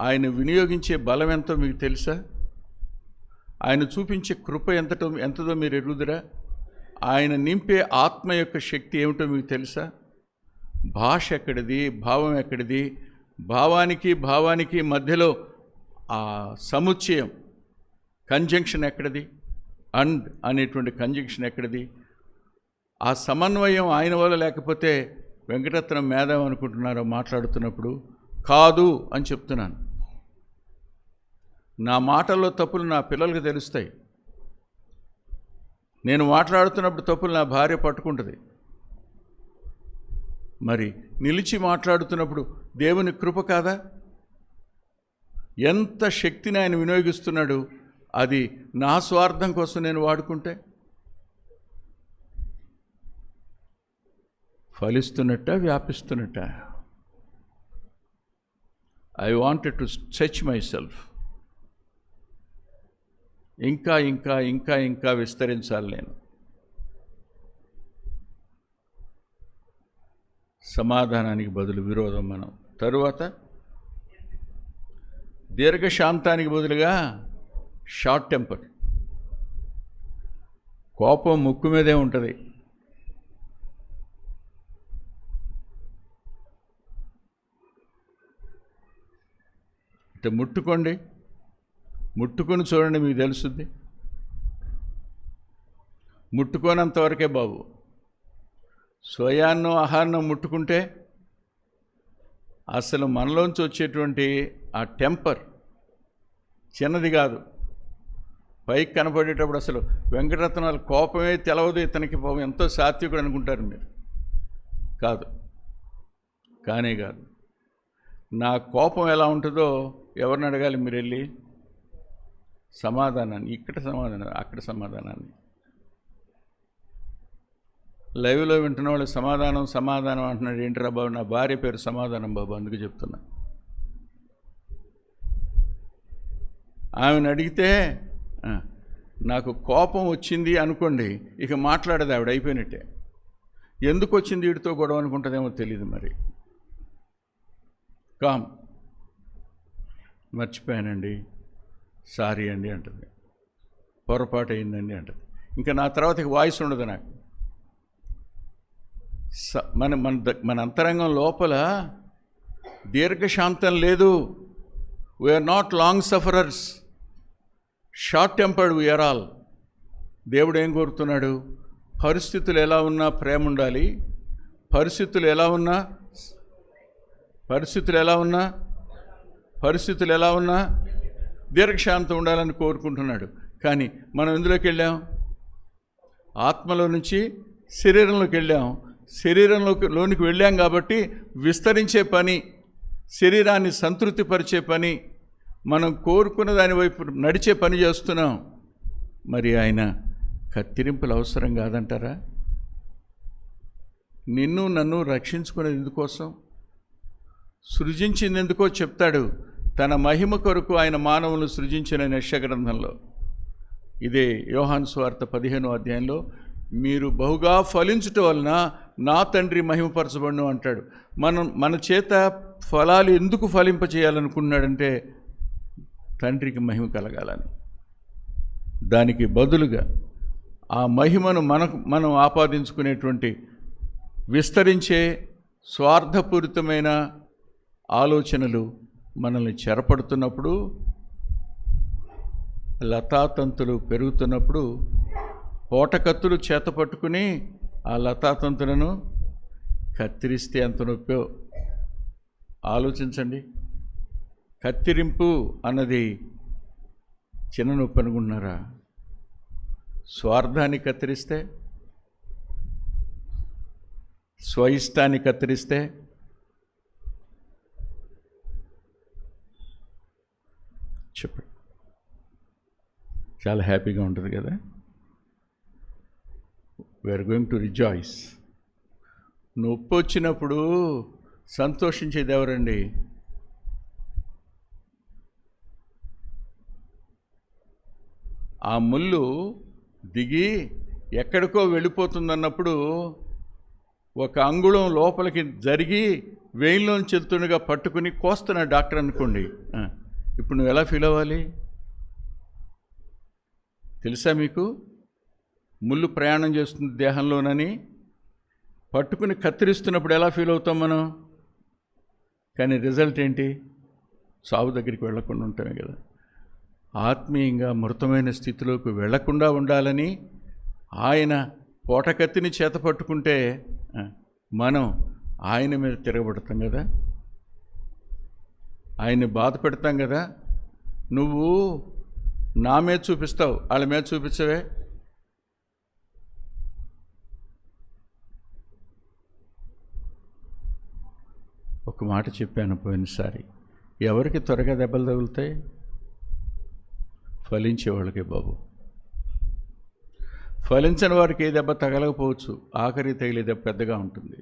ఆయన వినియోగించే బలం ఎంతో మీకు తెలుసా? ఆయన చూపించే కృప ఎంతదో మీరు ఎరుగుదురా? ఆయన నింపే ఆత్మ యొక్క శక్తి ఏమిటో మీకు తెలుసా? భాష ఎక్కడిది, భావం ఎక్కడిది, భావానికి మధ్యలో ఆ సముచ్చయం కంజంక్షన్ ఎక్కడిది, అండ్ అనేటువంటి కంజంక్షన్ ఎక్కడిది? ఆ సమన్వయం ఆయన వల్ల లేకపోతే వెంకటరత్నం మేధావి అనుకుంటున్నారో మాట్లాడుతున్నప్పుడు? కాదు అని చెప్తున్నాను. నా మాటల్లో తప్పులు నా పిల్లలకు తెలుస్తాయి. నేను మాట్లాడుతున్నప్పుడు తప్పులు నా భార్య పట్టుకుంటుంది. మరి నిలిచి మాట్లాడుతున్నప్పుడు దేవుని కృప కాదా? ఎంత శక్తిని ఆయన వినియోగిస్తున్నాడు. అది నా స్వార్థం కోసం నేను వాడుకుంటే ఫలిస్తున్నట్ట, వ్యాపిస్తున్నట్ట? I wanted to stretch myself. ఇంకా ఇంకా ఇంకా ఇంకా విస్తరించాలి నేను. సమాధానానికి బదులు విరోధం మనం. తరువాత దీర్ఘశాంతానికి బదులుగా షార్ట్ టెంపర్. కోపం ముక్కు మీదే ఉంటుంది. ఇట్లా ముట్టుకోండి, ముట్టుకొని చూడండి, మీకు తెలుస్తుంది. ముట్టుకోనంతవరకే బాబు. స్వయాన్నం ఆహారం ముట్టుకుంటే అసలు మనలోంచి వచ్చేటువంటి ఆ టెంపర్ చిన్నది కాదు. పైకి కనపడేటప్పుడు అసలు వెంకటరత్నాలు కోపమే తెలవదు ఇతనికి, పాపం ఎంతో సాత్వికుడు అనుకుంటారు మీరు. కాదు, కానే కాదు. నా కోపం ఎలా ఉంటుందో ఎవరిని అడగాలి మీరు వెళ్ళి? సమాధానాన్ని. ఇక్కడ సమాధానం, అక్కడ సమాధానాన్ని. లైవ్లో వింటున్న వాళ్ళు సమాధానం సమాధానం అంటున్నాడు. ఏంటిరా బాబు, నా భార్య పేరు సమాధానం బాబు, అందుకు చెప్తున్నా. ఆమెను అడిగితే నాకు కోపం వచ్చింది అనుకోండి, ఇక మాట్లాడదు ఆవిడ, అయిపోయినట్టే. ఎందుకు వచ్చింది వీడితో గొడవ అనుకుంటుందేమో తెలియదు. మరి కామ్, మర్చిపోయానండి, సారీ అండి అంటుంది, పొరపాటు అయిందండి అంటుంది. ఇంకా నా తర్వాత వాయిస్ ఉండదు నాకు. మన అంతరంగం లోపల దీర్ఘశాంతం లేదు. We are not long sufferers, short tempered we are all. దేవుడు ఏం కోరుతున్నాడు? పరిస్థితులు ఎలా ఉన్నా ప్రేమ ఉండాలి. పరిస్థితులు ఎలా ఉన్నా దీర్ఘశాంతం ఉండాలని కోరుకుంటున్నాడు. కానీ మనం ఎందులోకి వెళ్ళాం? ఆత్మలో నుంచి శరీరంలోకి వెళ్ళాం. శరీరంలోకి వెళ్ళాం కాబట్టి విస్తరించే పని, శరీరాన్ని సంతృప్తిపరిచే పని, మనం కోరుకున్న దాని వైపు నడిచే పని చేస్తున్నాం. మరి ఆయన కత్తిరింపులు అవసరం కాదంటారా? నిన్ను నన్ను రక్షించుకునేది ఎందుకోసం, సృజించింది ఎందుకో చెప్తాడు. తన మహిమ కొరకు ఆయన మానవులను సృజించిన యెషయా గ్రంథంలో. ఇదే యోహాను సువార్త 15వ అధ్యాయంలో, మీరు బహుగా ఫలించుట వలన నా తండ్రి మహిమపరచబడును అంటాడు. మన చేత ఫలాలు ఎందుకు ఫలింపచేయాలనుకున్నాడంటే తండ్రికి మహిమ కలగాలని. దానికి బదులుగా ఆ మహిమను మనం ఆపాదించుకునేటువంటి విస్తరించే స్వార్థపూరితమైన ఆలోచనలు మనల్ని చెరపడుతున్నప్పుడు, లతాతంతులు పెరుగుతున్నప్పుడు, పోటకత్తులు చేత పట్టుకుని ఆ లతాతంతులను కత్తిరిస్తే ఎంత నొప్పో ఆలోచించండి. కత్తిరింపు అన్నది చిన్న నొప్పి అనుకుంటున్నారా? స్వార్థాన్ని కత్తిరిస్తే, స్వయిష్టాన్ని కత్తిరిస్తే చెప్పండి, చాలా హ్యాపీగా ఉంటుంది కదా. We are going to rejoice. నొప్పి వచ్చినప్పుడు సంతోషించేది ఎవరండి? ఆ ముళ్ళు దిగి ఎక్కడికో వెళ్ళిపోతుందన్నప్పుడు ఒక అంగుళం లోపలికి జరిగి వేయిలోంచి చెల్తుండగా పట్టుకుని కోస్తున్నాడు డాక్టర్ అనుకోండి. ఇప్పుడు నువ్వు ఎలా ఫీల్ అవ్వాలి తెలుసా మీకు? ముళ్ళు ప్రయాణం చేస్తుంది దేహంలోనని పట్టుకుని కత్తిరిస్తున్నప్పుడు ఎలా ఫీల్ అవుతాం మనం? కానీ రిజల్ట్ ఏంటి? సావు దగ్గరికి వెళ్లకుండా ఉంటామే కదా. ఆత్మీయంగా మృతమైన స్థితిలోకి వెళ్లకుండా ఉండాలని ఆయన పోటకత్తిని చేత పట్టుకుంటే మనం ఆయన మీద తిరగబడతాం కదా, ఆయన్ని బాధ పెడతాం కదా. నువ్వు నా మీద చూపిస్తావు, వాళ్ళ మీద చూపించవే. ఒక మాట చెప్పాను పోయినసారి, ఎవరికి త్వరగా దెబ్బలు తగులుతాయి? ఫలించే వాళ్ళకే బాబు. ఫలించని వారికి ఏ దెబ్బ తగలకపోవచ్చు, ఆఖరి తగిలే దెబ్బ పెద్దగా ఉంటుంది.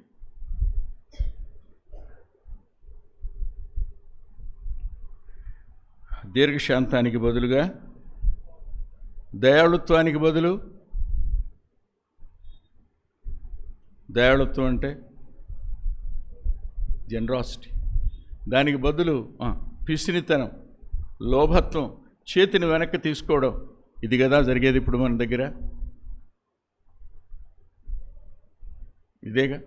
దీర్ఘశాంతానికి బదులుగా దయాళుత్వానికి బదులు, దయాళుత్వం అంటే జనరాసిటీ. దానికి బదులు పిసినితనం, లోభత్వం, చేతిని వెనక్కి తీసుకోవడం. ఇది కదా జరిగేది ఇప్పుడు మన దగ్గర. ఇదేగా,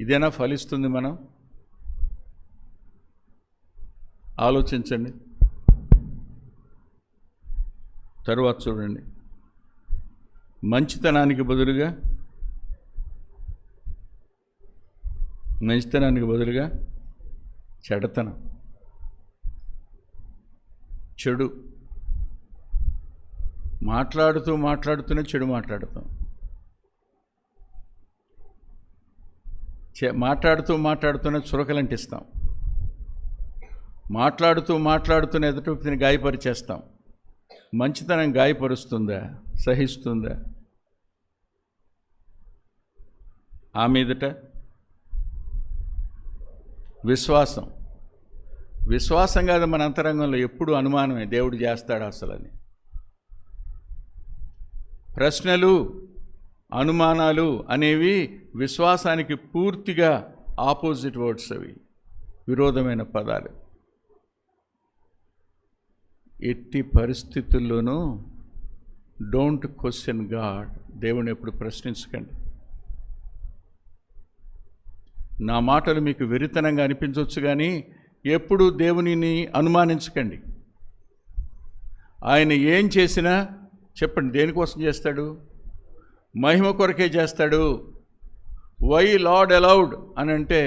ఇదేనా ఫలిస్తుంది? మనం ఆలోచించండి. తరువాత చూడండి, మంచితనానికి బదులుగా చెడతనం, చెడు. మాట్లాడుతూనే చెడు మాట్లాడతాం. మాట్లాడుతూనే చురకలంటిస్తాం. మాట్లాడుతూనే ఎదుటి వ్యక్తిని గాయపరిచేస్తాం. మంచితనం గాయపరుస్తుందా? సహిస్తుందా? ఆ మీదట విశ్వాసం కాదు మన అంతరంగంలో ఎప్పుడు అనుమానమే, దేవుడు చేస్తాడు అసలని. ప్రశ్నలు, అనుమానాలు అనేవి విశ్వాసానికి పూర్తిగా ఆపోజిట్ వర్డ్స్. అవి విరోధమైన పదాలు. ఎట్టి పరిస్థితుల్లోనూ డోంట్ క్వశ్చన్ గాడ్. దేవుని ఎప్పుడు ప్రశ్నించకండి. నా మాటలు మీకు వెరితనంగా అనిపించవచ్చు, కానీ ఎప్పుడు దేవునిని అనుమానించకండి. ఆయన ఏం చేసినా చెప్పండి, దేనికోసం చేస్తాడు? మహిమ కొరకే చేస్తాడు. వై లార్డ్ అలౌడ్ అని అంటే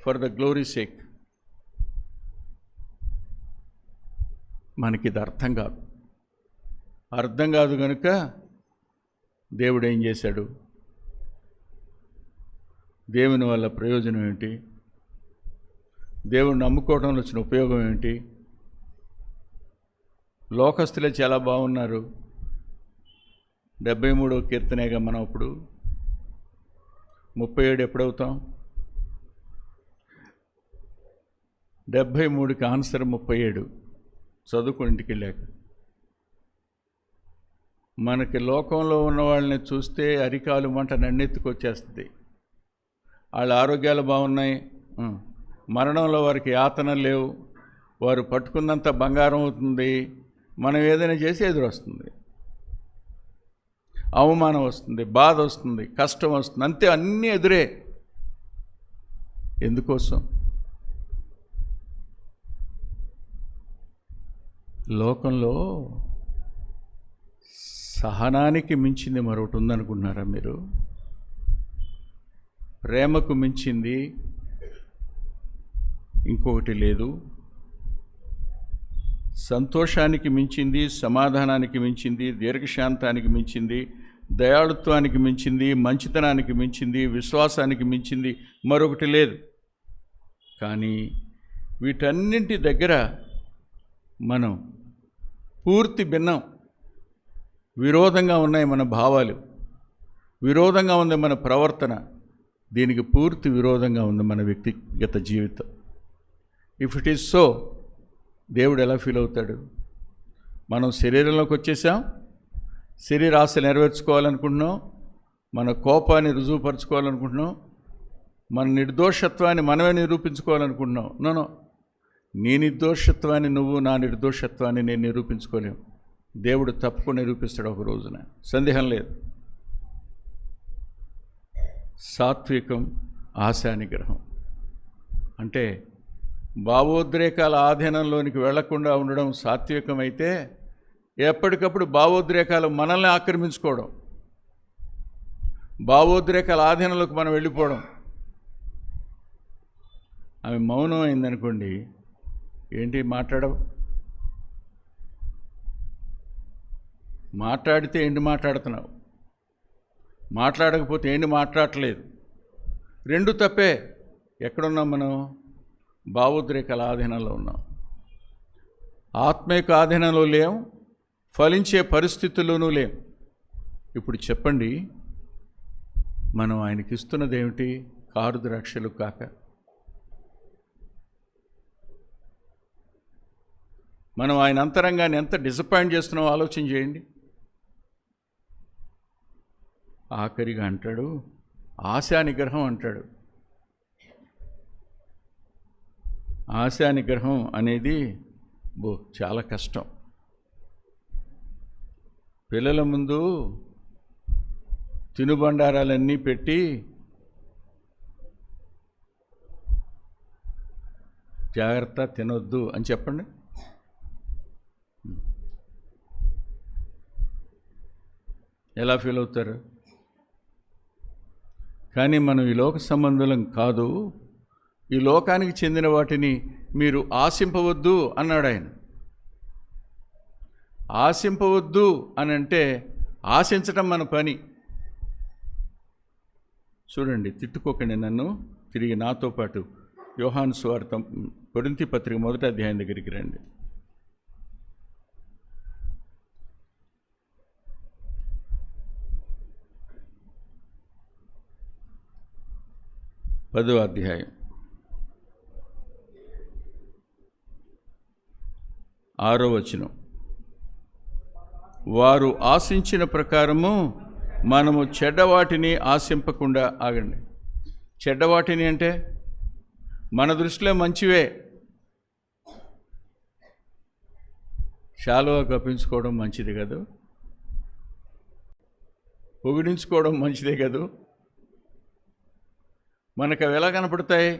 ఫర్ ద గ్లోరీ సేక్. మనకిది అర్థం కాదు కనుక దేవుడు ఏం చేశాడు? దేవుని వల్ల ప్రయోజనం ఏంటి? దేవుడిని నమ్ముకోవడంలో వచ్చిన ఉపయోగం ఏంటి? లోకస్తులే చాలా బాగున్నారు. 73వ కీర్తనేగా మనం ఇప్పుడు 37 ఎప్పుడవుతాం? 73కి ఆన్సర్ 37. చదువుకుని ఇంటికి వెళ్ళాక. మనకి లోకంలో ఉన్న వాళ్ళని చూస్తే అరికాలు మంట నన్నెత్తుకొచ్చేస్తుంది. వాళ్ళ ఆరోగ్యాలు బాగున్నాయి, మరణంలో వారికి యాతన లేవు, వారు పట్టుకున్నంత బంగారం అవుతుంది. మనం ఏదైనా చేసి ఎదురొస్తుంది, అవమానం వస్తుంది, బాధ వస్తుంది, కష్టం వస్తుంది, అంతే. అన్నీ ఎదురే. ఎందుకోసం? లోకంలో సహనానికి మించింది మరొకటి ఉందనుకుంటున్నారా మీరు? ప్రేమకు మించింది ఇంకొకటి లేదు. సంతోషానికి మించింది, సమాధానానికి మించింది, దీర్ఘశాంతానికి మించింది, దయాళుత్వానికి మించింది, మంచితనానికి మించింది, విశ్వాసానికి మించింది మరొకటి లేదు. కానీ వీటన్నింటి దగ్గర మనం పూర్తి భిన్నం. విరోధంగా ఉన్నాయి మన భావాలు, విరోధంగా ఉంది మన ప్రవర్తన, దీనికి పూర్తి విరోధంగా ఉంది మన వ్యక్తిగత జీవితం. ఇఫ్ ఇట్ ఈజ్ సో, దేవుడు ఎలా ఫీల్ అవుతాడు? మనం శరీరంలోకి వచ్చేసాం, శరీర ఆశ నెరవేర్చుకోవాలనుకుంటున్నాం, మన కోపాన్ని రుజువుపరచుకోవాలనుకుంటున్నాం, మన నిర్దోషత్వాన్ని మనమే నిరూపించుకోవాలనుకుంటున్నాం. నో, నీ నిర్దోషత్వాన్ని నువ్వు, నా నిర్దోషత్వాన్ని నేను నిరూపించుకోలేము. దేవుడు తప్పకుండా నిరూపిస్తాడు ఒక రోజున, సందేహం లేదు. సాత్వికం, ఆశానిగ్రహం అంటే భావోద్రేకాల ఆధీనంలోనికి వెళ్లకుండా ఉండడం సాత్వికం అయితే, ఎప్పటికప్పుడు భావోద్రేకాలు మనల్ని ఆక్రమించుకోవడం, భావోద్రేకాల ఆధీనంలోకి మనం వెళ్ళిపోవడం. ఆమె మౌనం అయిందనుకోండి, ఏంటి మాట్లాడవు? మాట్లాడితే ఏంటి మాట్లాడుతున్నావు, మాట్లాడకపోతే ఏంటి మాట్లాడట్లేదు. రెండు తప్పే. ఎక్కడున్నాం మనం? భావోద్రేకాల ఆధీనంలో ఉన్నాం. ఆత్మీయ ఆధీనంలో లేం, ఫలించే పరిస్థితుల్లోనూ లేం. ఇప్పుడు చెప్పండి, మనం ఆయనకి ఇస్తున్నది ఏమిటి? కారు ద్రాక్షలు కాక. మనం ఆయన అంతరంగాన్ని ఎంత డిసప్పాయింట్ చేస్తున్నామో ఆలోచన చేయండి. ఆఖరిగా అంటాడు, ఆశా నిగ్రహం అంటాడు. ఆశా నిగ్రహం అనేది చాలా కష్టం. పిల్లల ముందు తినుబండారాలన్నీ పెట్టి జాగ్రత్త తినొద్దు అని చెప్పండి. ఎలా ఫీల్ అవుతారు? కానీ మనం ఈ లోక సంబంధులం కాదు, ఈ లోకానికి చెందిన వాటిని మీరు ఆశింపవద్దు అన్నాడు ఆయన. ఆశింపవద్దు అని అంటే ఆశించటం మన పని. చూడండి, తిట్టుకోకండి నన్ను. తిరిగి నాతో పాటు యోహాను సువార్త కొరింథీ పత్రిక 1వ అధ్యాయం దగ్గరికి రండి. 10వ అధ్యాయం 6వ వచనం. వారు ఆశించిన ప్రకారము మనము చెడ్డవాటిని ఆశింపకుండా. ఆగండి. చెడ్డవాటిని అంటే మన దృష్టిలో మంచివే. శాలువా కప్పించుకోవడం మంచిది కాదు, పొగిడించుకోవడం మంచిదే కాదు. మనకు అవి ఎలా కనపడతాయి?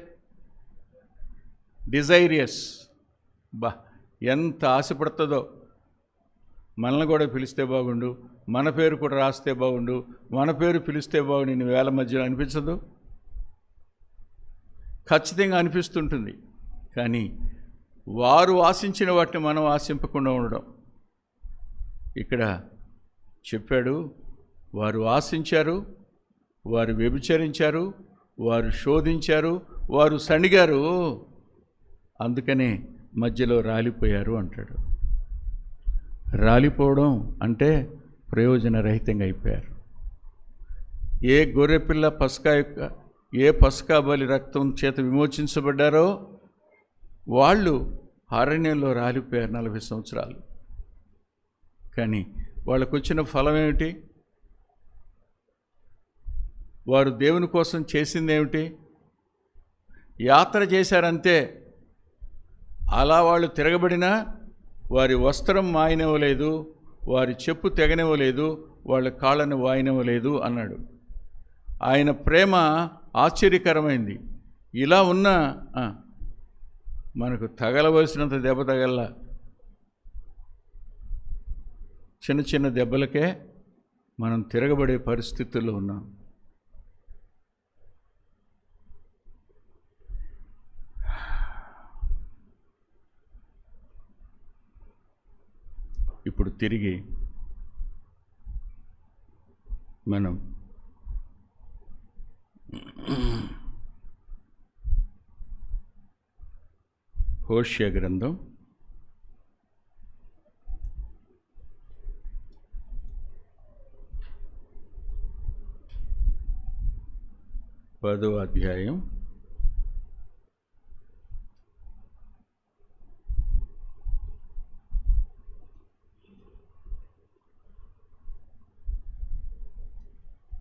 డిజైరియస్. ఎంత ఆశపడుతుందో. మనల్ని కూడా పిలిస్తే బాగుండు, మన పేరు కూడా రాస్తే బాగుండు, మన పేరు పిలిస్తే బాగుండు, నేను వేల మధ్యలో అనిపించదు? ఖచ్చితంగా అనిపిస్తుంటుంది. కానీ వారు ఆశించిన వాటిని మనం ఆశింపకుండా ఉండడం. ఇక్కడ చెప్పాడు, వారు ఆశించారు, వారు వ్యభిచరించారు, వారు శోధించారు, వారు సణిగారు, అందుకనే మధ్యలో రాలిపోయారు అంటాడు. రాలిపోవడం అంటే ప్రయోజనరహితంగా అయిపోయారు. ఏ గొర్రెపిల్ల పస్కా బలి రక్తం చేత విమోచించబడ్డారో వాళ్ళు అరణ్యంలో రాలిపోయారు 40 సంవత్సరాలు. కానీ వాళ్ళకు వచ్చిన ఫలం ఏమిటి? వారు దేవుని కోసం చేసిందేమిటి? యాత్ర చేశారంతే. అలా వాళ్ళు తిరగబడినా వారి వస్త్రం మాయనివ్వలేదు, వారి చెప్పు తెగనివ్వలేదు, వాళ్ళ కాళ్ళను వాయనివ్వలేదు అన్నాడు. ఆయన ప్రేమ ఆశ్చర్యకరమైంది. ఇలా ఉన్న మనకు తగలవలసినంత దెబ్బ తగల, చిన్న చిన్న దెబ్బలకే మనం తిరగబడే పరిస్థితుల్లో ఉన్నాం. ఇప్పుడు తిరిగి మనం హోషేయ గ్రంథం 10వ అధ్యాయం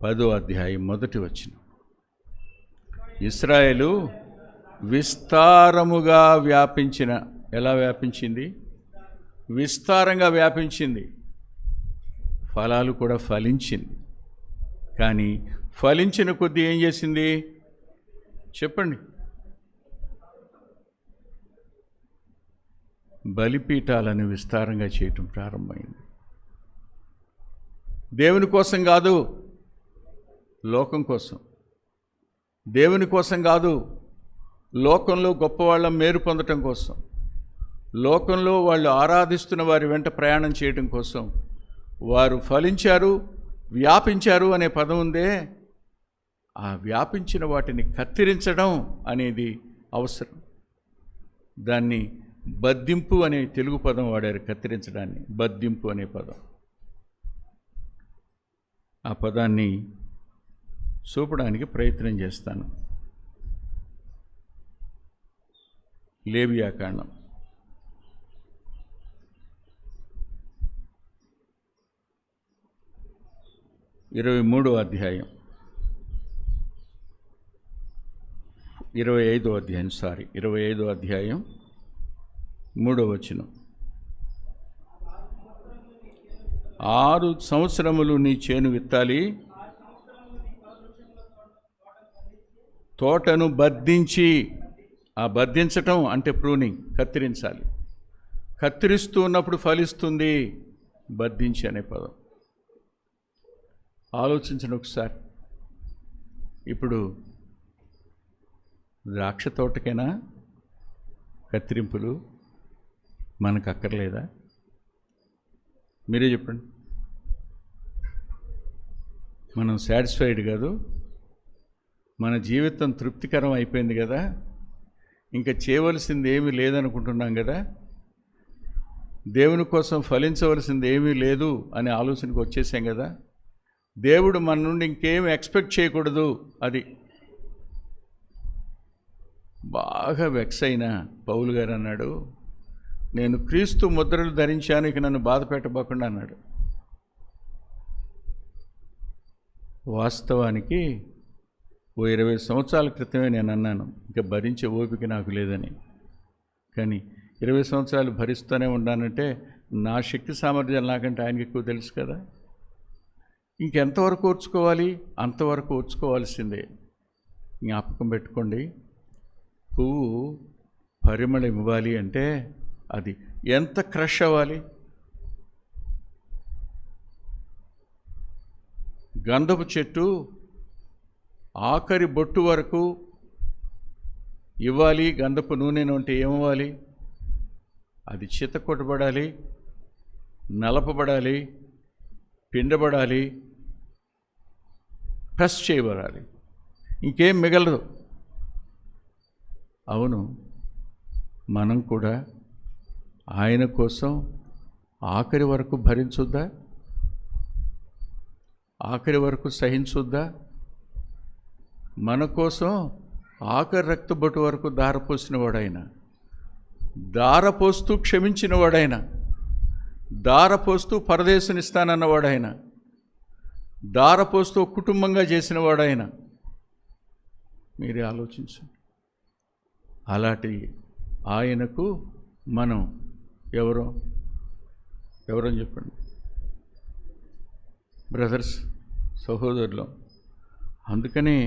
10వ అధ్యాయం 1వ వచనం. ఇశ్రాయేలు విస్తారముగా వ్యాపించిన. ఎలా వ్యాపించింది? విస్తారంగా వ్యాపించింది. ఫలాలు కూడా ఫలించింది. కానీ ఫలించిన కొద్దీ ఏం చేసింది చెప్పండి? బలిపీఠాలను విస్తారంగా చేయటం ప్రారంభమైంది. దేవుని కోసం కాదు, లోకం కోసం. దేవుని కోసం కాదు, లోకంలో గొప్పవాళ్ళ మేలు పొందటం కోసం, లోకంలో వాళ్ళు ఆరాధిస్తున్న వారి వెంట ప్రయాణం చేయడం కోసం వారు ఫలించారు, వ్యాపించారు అనే పదం ఉందే, ఆ వ్యాపించిన వాటిని కత్తిరించడం అనేది అవసరం. దాన్ని బద్దింపు అనే తెలుగు పదం వాడారు. కత్తిరించడాన్ని బద్దింపు అనే పదం. ఆ పదాన్ని చూపడానికి ప్రయత్నం చేస్తాను. లేవియాకాండం 23వ అధ్యాయం 25వ అధ్యాయం 3వ వచనం. 6 సంవత్సరములు నీ చేను విత్తాలి, తోటను బద్దించి, ఆ బద్దించటం అంటే ప్రూనింగ్, కత్తిరించాలి. కత్తిరిస్తూ ఉన్నప్పుడు ఫలిస్తుంది, బద్దించి అనే పదం. ఆలోచించండి ఒకసారి. ఇప్పుడు ద్రాక్ష తోటకైనా కత్తిరింపులు మనకు అక్కర్లేదా? మీరే చెప్పండి. మనం సాటిస్ఫైడ్ కాదు, మన జీవితం తృప్తికరం అయిపోయింది కదా, ఇంకా చేయవలసింది ఏమీ లేదనుకుంటున్నాం కదా, దేవుని కోసం ఫలించవలసింది ఏమీ లేదు అనే ఆలోచనకు వచ్చేసాం కదా, దేవుడు మన నుండి ఇంకేమి ఎక్స్పెక్ట్ చేయకూడదు. అది బాగా వెక్స్ అయిన పౌలు గారు అన్నాడు, నేను క్రీస్తు ముద్రలు ధరించాను, ఇక నన్ను బాధ పెట్టబోకుండా అన్నాడు. వాస్తవానికి 20 సంవత్సరాల క్రితమే నేను అన్నాను, ఇంకా భరించే ఓపిక నాకు లేదని. కానీ 20 సంవత్సరాలు భరిస్తూనే ఉన్నానంటే నా శక్తి సామర్థ్యాలు నాకంటే ఆయనకి ఎక్కువ తెలుసు కదా. ఇంకెంతవరకు ఓర్చుకోవాలి? అంతవరకు ఓర్చుకోవాల్సిందే. జ్ఞాపకం పెట్టుకోండి, పువ్వు పరిమళం ఇవ్వాలి అంటే అది ఎంత క్రష్ అవ్వాలి? గంధపు చెట్టు ఆఖరి బొట్టు వరకు ఇవ్వాలి. గంధపు నూనెను అంటే ఏమవ్వాలి? అది చితకొట్టబడాలి, నలపబడాలి, పిండబడాలి, ప్రెస్ చేయబడాలి, ఇంకేం మిగలదు. అవును, మనం కూడా ఆయన కోసం ఆఖరి వరకు భరించుద్దా? ఆఖరి వరకు సహించుద్దా? మన కోసం ఆఖరి రక్తబొట్టు వరకు దారపోసినవాడైనా, దారపోస్తూ క్షమించినవాడైనా, దారపోస్తూ పరదేశనిస్తానన్నవాడైనా, దారపోస్తూ కుటుంబంగా చేసినవాడైనా, మీరే ఆలోచించండి. అలాంటి ఆయనకు మనం ఎవరని చెప్పండి బ్రదర్స్, సహోదరులు. అందుకనే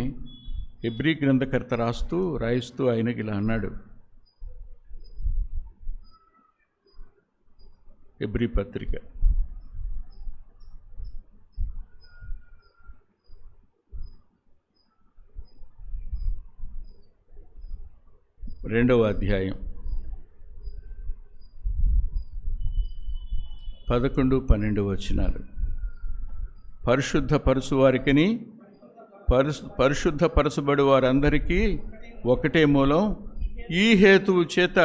హెబ్రీ గ్రంథకర్త రాయిస్తూ ఆయనకి ఇలా అన్నాడు. హెబ్రీ పత్రిక 2వ అధ్యాయం 11-12 వచనాలు. పరిశుద్ధపరచు వారికిని పరిశుద్ధపరచబడి వారందరికీ ఒకటే మూలం. ఈ హేతువు చేత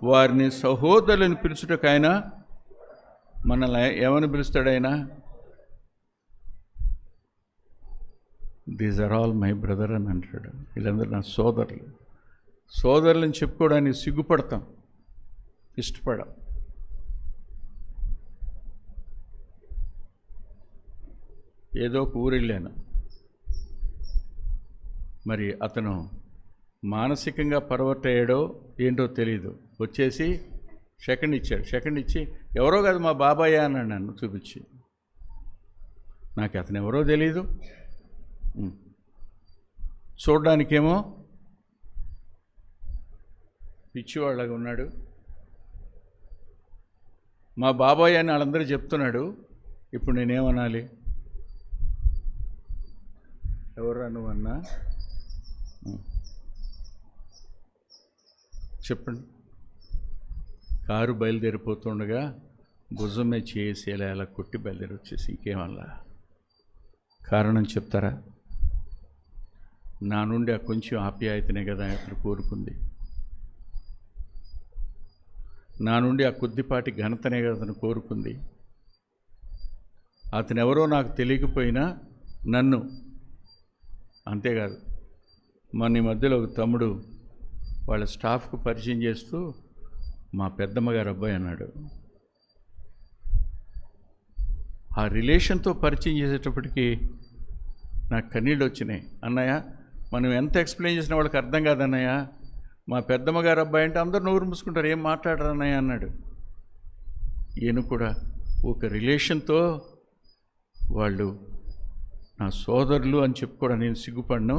వారిని సహోదరులను పిలుచుటకైనా, మనల్ని ఏమని పిలుస్తాడైనా? These are all my brother అని అంటాడు. వీళ్ళందరూ నా సోదరులు. సోదరులను చెప్పుకోవడానికి సిగ్గుపడతాం, ఇష్టపడం. ఏదో ఒక ఊరు వెళ్ళాను, మరి అతను మానసికంగా పరవర్ట్ అయ్యాడో ఏంటో తెలీదు, వచ్చేసి సెకండ్ ఇచ్చాడు. సెకండ్ ఇచ్చి ఎవరో కాదు మా బాబాయ్ అన్నాడు నన్ను చూపించి. నాకు అతను ఎవరో తెలీదు, చూడ్డానికేమో పిచ్చివాళ్ళగా ఉన్నాడు. మా బాబాయ్ అని వాళ్ళందరూ చెప్తున్నాడు. ఇప్పుడు నేనేమనాలి? ఎవరా నువ్వన్నా చెప్పండి. కారు బయలుదేరిపోతుండగా భుజమే చేసేలా అలా కొట్టి బయలుదేరి వచ్చేసి ఇంకేమల్లా కారణం చెప్తారా? నా నుండి ఆ కొంచెం ఆప్యాయతనే కదా అతను కోరుకుంది. నా నుండి ఆ కొద్దిపాటి ఘనతనే కదా అతను కోరుకుంది. అతను ఎవరో నాకు తెలియకపోయినా నన్ను, అంతేకాదు మన ఈ మధ్యలో ఒక తమ్ముడు వాళ్ళ స్టాఫ్కు పరిచయం చేస్తూ మా పెద్దమ్మగారు అబ్బాయి అన్నాడు. ఆ రిలేషన్తో పరిచయం చేసేటప్పటికి నాకు కన్నీళ్ళు వచ్చినాయి. అన్నయ్య మనం ఎంత ఎక్స్ప్లెయిన్ చేసినా వాళ్ళకి అర్థం కాదన్నయ్య. మా పెద్దమ్మగారు అబ్బాయి అంటే అందరూ నోరు మూసుకుంటారు, ఏం మాట్లాడరు అన్నయ్య అన్నాడు. ఈయన కూడా ఒక రిలేషన్తో వాళ్ళు నా సోదరులు అని చెప్పుకోవడం నేను సిగ్గుపడను,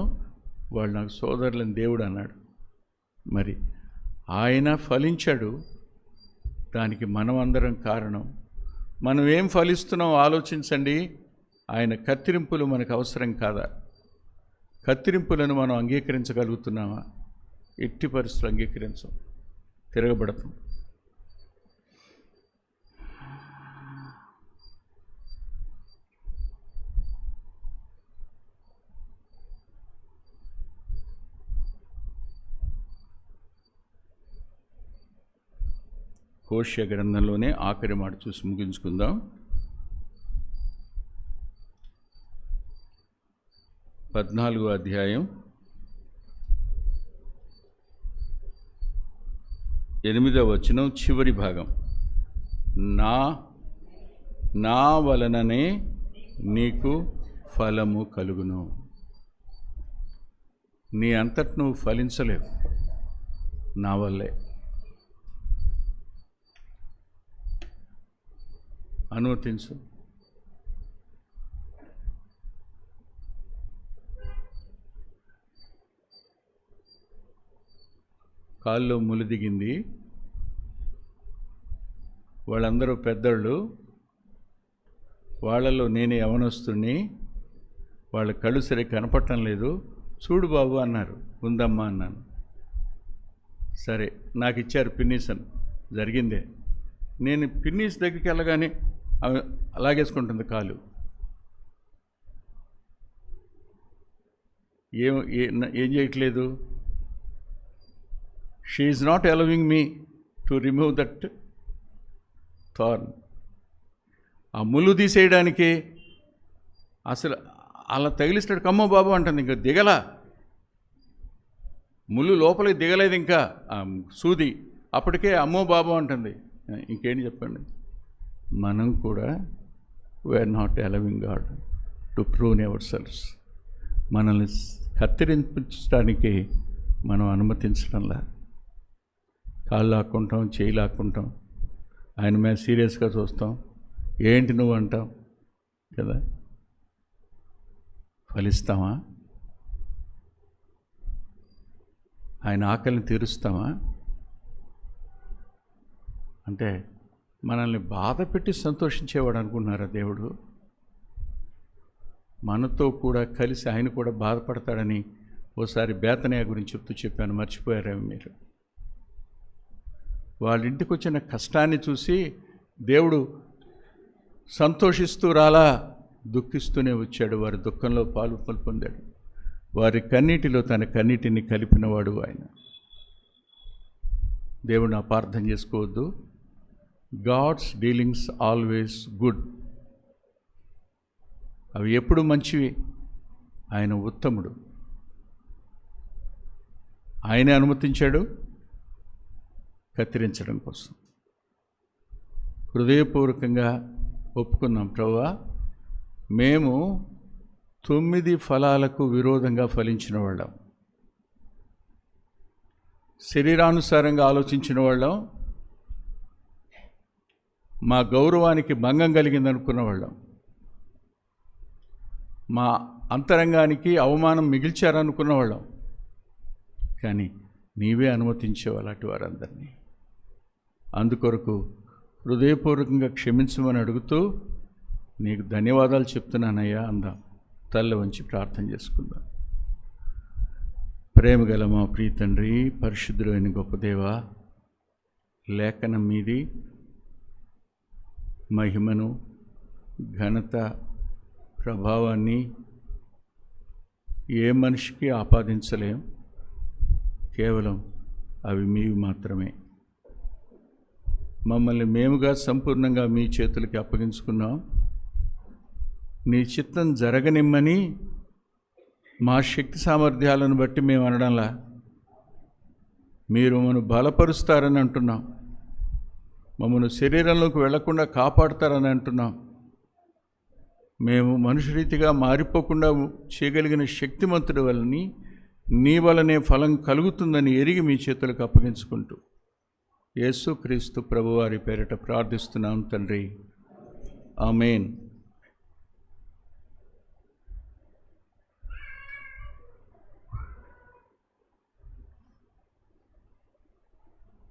వాళ్ళు నాకు సోదరులని దేవుడు అన్నాడు. మరి ఆయన ఫలించాడు, దానికి మనం అందరం కారణం. మనం ఏం ఫలిస్తున్నాం ఆలోచించండి. ఆయన కత్తిరింపులు మనకు అవసరం కాదా? కత్తిరింపులను మనం అంగీకరించగలుగుతున్నామా? ఎట్టి పరిస్థితులు అంగీకరించం, తిరగబడతాం. హోషేయ గ్రంథంలోనే ఆఖరి మాట చూసి ముగించుకుందాం. 14వ అధ్యాయం 8వ వచనం చివరి భాగం. నా వలననే నీకు ఫలము కలుగును. నీ అంతటి నువ్వు ఫలించలేవు, నా వల్లే. అనుమతించు. కాల్లో ములు దిగింది. వాళ్ళందరూ పెద్దోళ్ళు, వాళ్ళలో నేనే యవనస్తుని, వాళ్ళ కళ్ళు సరే కనపడటం లేదు. చూడు బాబు అన్నారు. ఉందమ్మా అన్నాను. సరే నాకు ఇచ్చారు పిన్నీసన్, జరిగిందే. నేను పిన్నీస్ దగ్గరికి వెళ్ళగానే అలాగేసుకుంటుంది కాలు. ఏం చేయట్లేదు. She is not allowing me to remove that thorn. ఆ ముళ్ళు తీసేయడానికి అసలు అలా తగిలిస్తాడు. కమ్మో బాబు అంటుంది. ఇంకా దిగలా, ముళ్ళు లోపలికి దిగలేదు ఇంకా సూది. అప్పటికే అమ్మో బాబు అంటుంది. ఇంకేంటి చెప్పండి. మనం కూడా we are not allowing God to prove ourselves. మనల్ని కత్తిరించడానికి మనం అనుమతించడంలా. కాళ్ళు లాక్కుంటాం, చేయి లాక్కుంటాం, ఆయన మీద సీరియస్గా చూస్తాం. ఏంటి నువ్వు అంటాం కదా. ఫలిస్తామా? ఆయన ఆకలిని తీరుస్తామా? అంటే మనల్ని బాధ పెట్టి సంతోషించేవాడు అనుకున్నారా దేవుడు? మనతో కూడా కలిసి ఆయన కూడా బాధపడతాడని ఓసారి బేతనియా గురించి చెప్తూ చెప్పాను, మర్చిపోయారేమో మీరు. వాళ్ళ ఇంటికి వచ్చిన కష్టాన్ని చూసి దేవుడు సంతోషిస్తూ రాలా, దుఃఖిస్తూనే వచ్చాడు. వారి దుఃఖంలో పాలు పొందాడు. వారి కన్నీటిలో తన కన్నీటిని కలిపినవాడు ఆయన. దేవుడిని అపార్థం చేసుకోవద్దు. God's dealings always good. అవి ఎప్పుడు మంచివి. ఆయన ఉత్తముడు. ఆయనే అనుమతించాడు కత్తిరించడం కోసం. హృదయపూర్వకంగా ఒప్పుకున్నాం, ప్రభువా మేము 9 ఫలాలకు విరోధంగా ఫలించిన వాళ్ళం, శరీరానుసారంగా ఆలోచించిన వాళ్ళం, మా గౌరవానికి భంగం కలిగిందనుకున్న వాళ్ళం, మా అంతరంగానికి అవమానం మిగిల్చారనుకున్న వాళ్ళం. కానీ నీవే అనుమతించేవాళ్ళు అలాంటి వారందరినీ. అందుకొరకు హృదయపూర్వకంగా క్షమించమని అడుగుతూ నీకు ధన్యవాదాలు చెప్తున్నానయ్యా అందాం. తల్ల వంచి ప్రార్థన చేసుకుందాం. ప్రేమగల మా ప్రియ తండ్రి, పరిశుద్ధుడైన గొప్ప దేవా, లేఖనం మీది మహిమను, ఘనత, ప్రభావాన్ని ఏ మనిషికి ఆపాదించలేం. కేవలం అవి మీవి మాత్రమే. మమ్మల్ని మేముగా సంపూర్ణంగా మీ చేతులకి అప్పగించుకున్నాం. నీ చిత్తం జరగనిమ్మని మా శక్తి సామర్థ్యాలను బట్టి మేము అనడంలా, మీరు మమ్మల్ని బలపరుస్తారని అంటున్నాం. మమ్మల్ని శరీరంలోకి వెళ్లకుండా కాపాడుతారని అంటున్నాం. మేము మనుషురీతిగా మారిపోకుండా చేయగలిగిన శక్తిమంతుడి వల్లని నీ వలనే ఫలం కలుగుతుందని ఎరిగి మీ చేతులకు అప్పగించుకుంటూ యేసుక్రీస్తు ప్రభువారి పేరిట ప్రార్థిస్తున్నాం తండ్రి. ఆమేన్.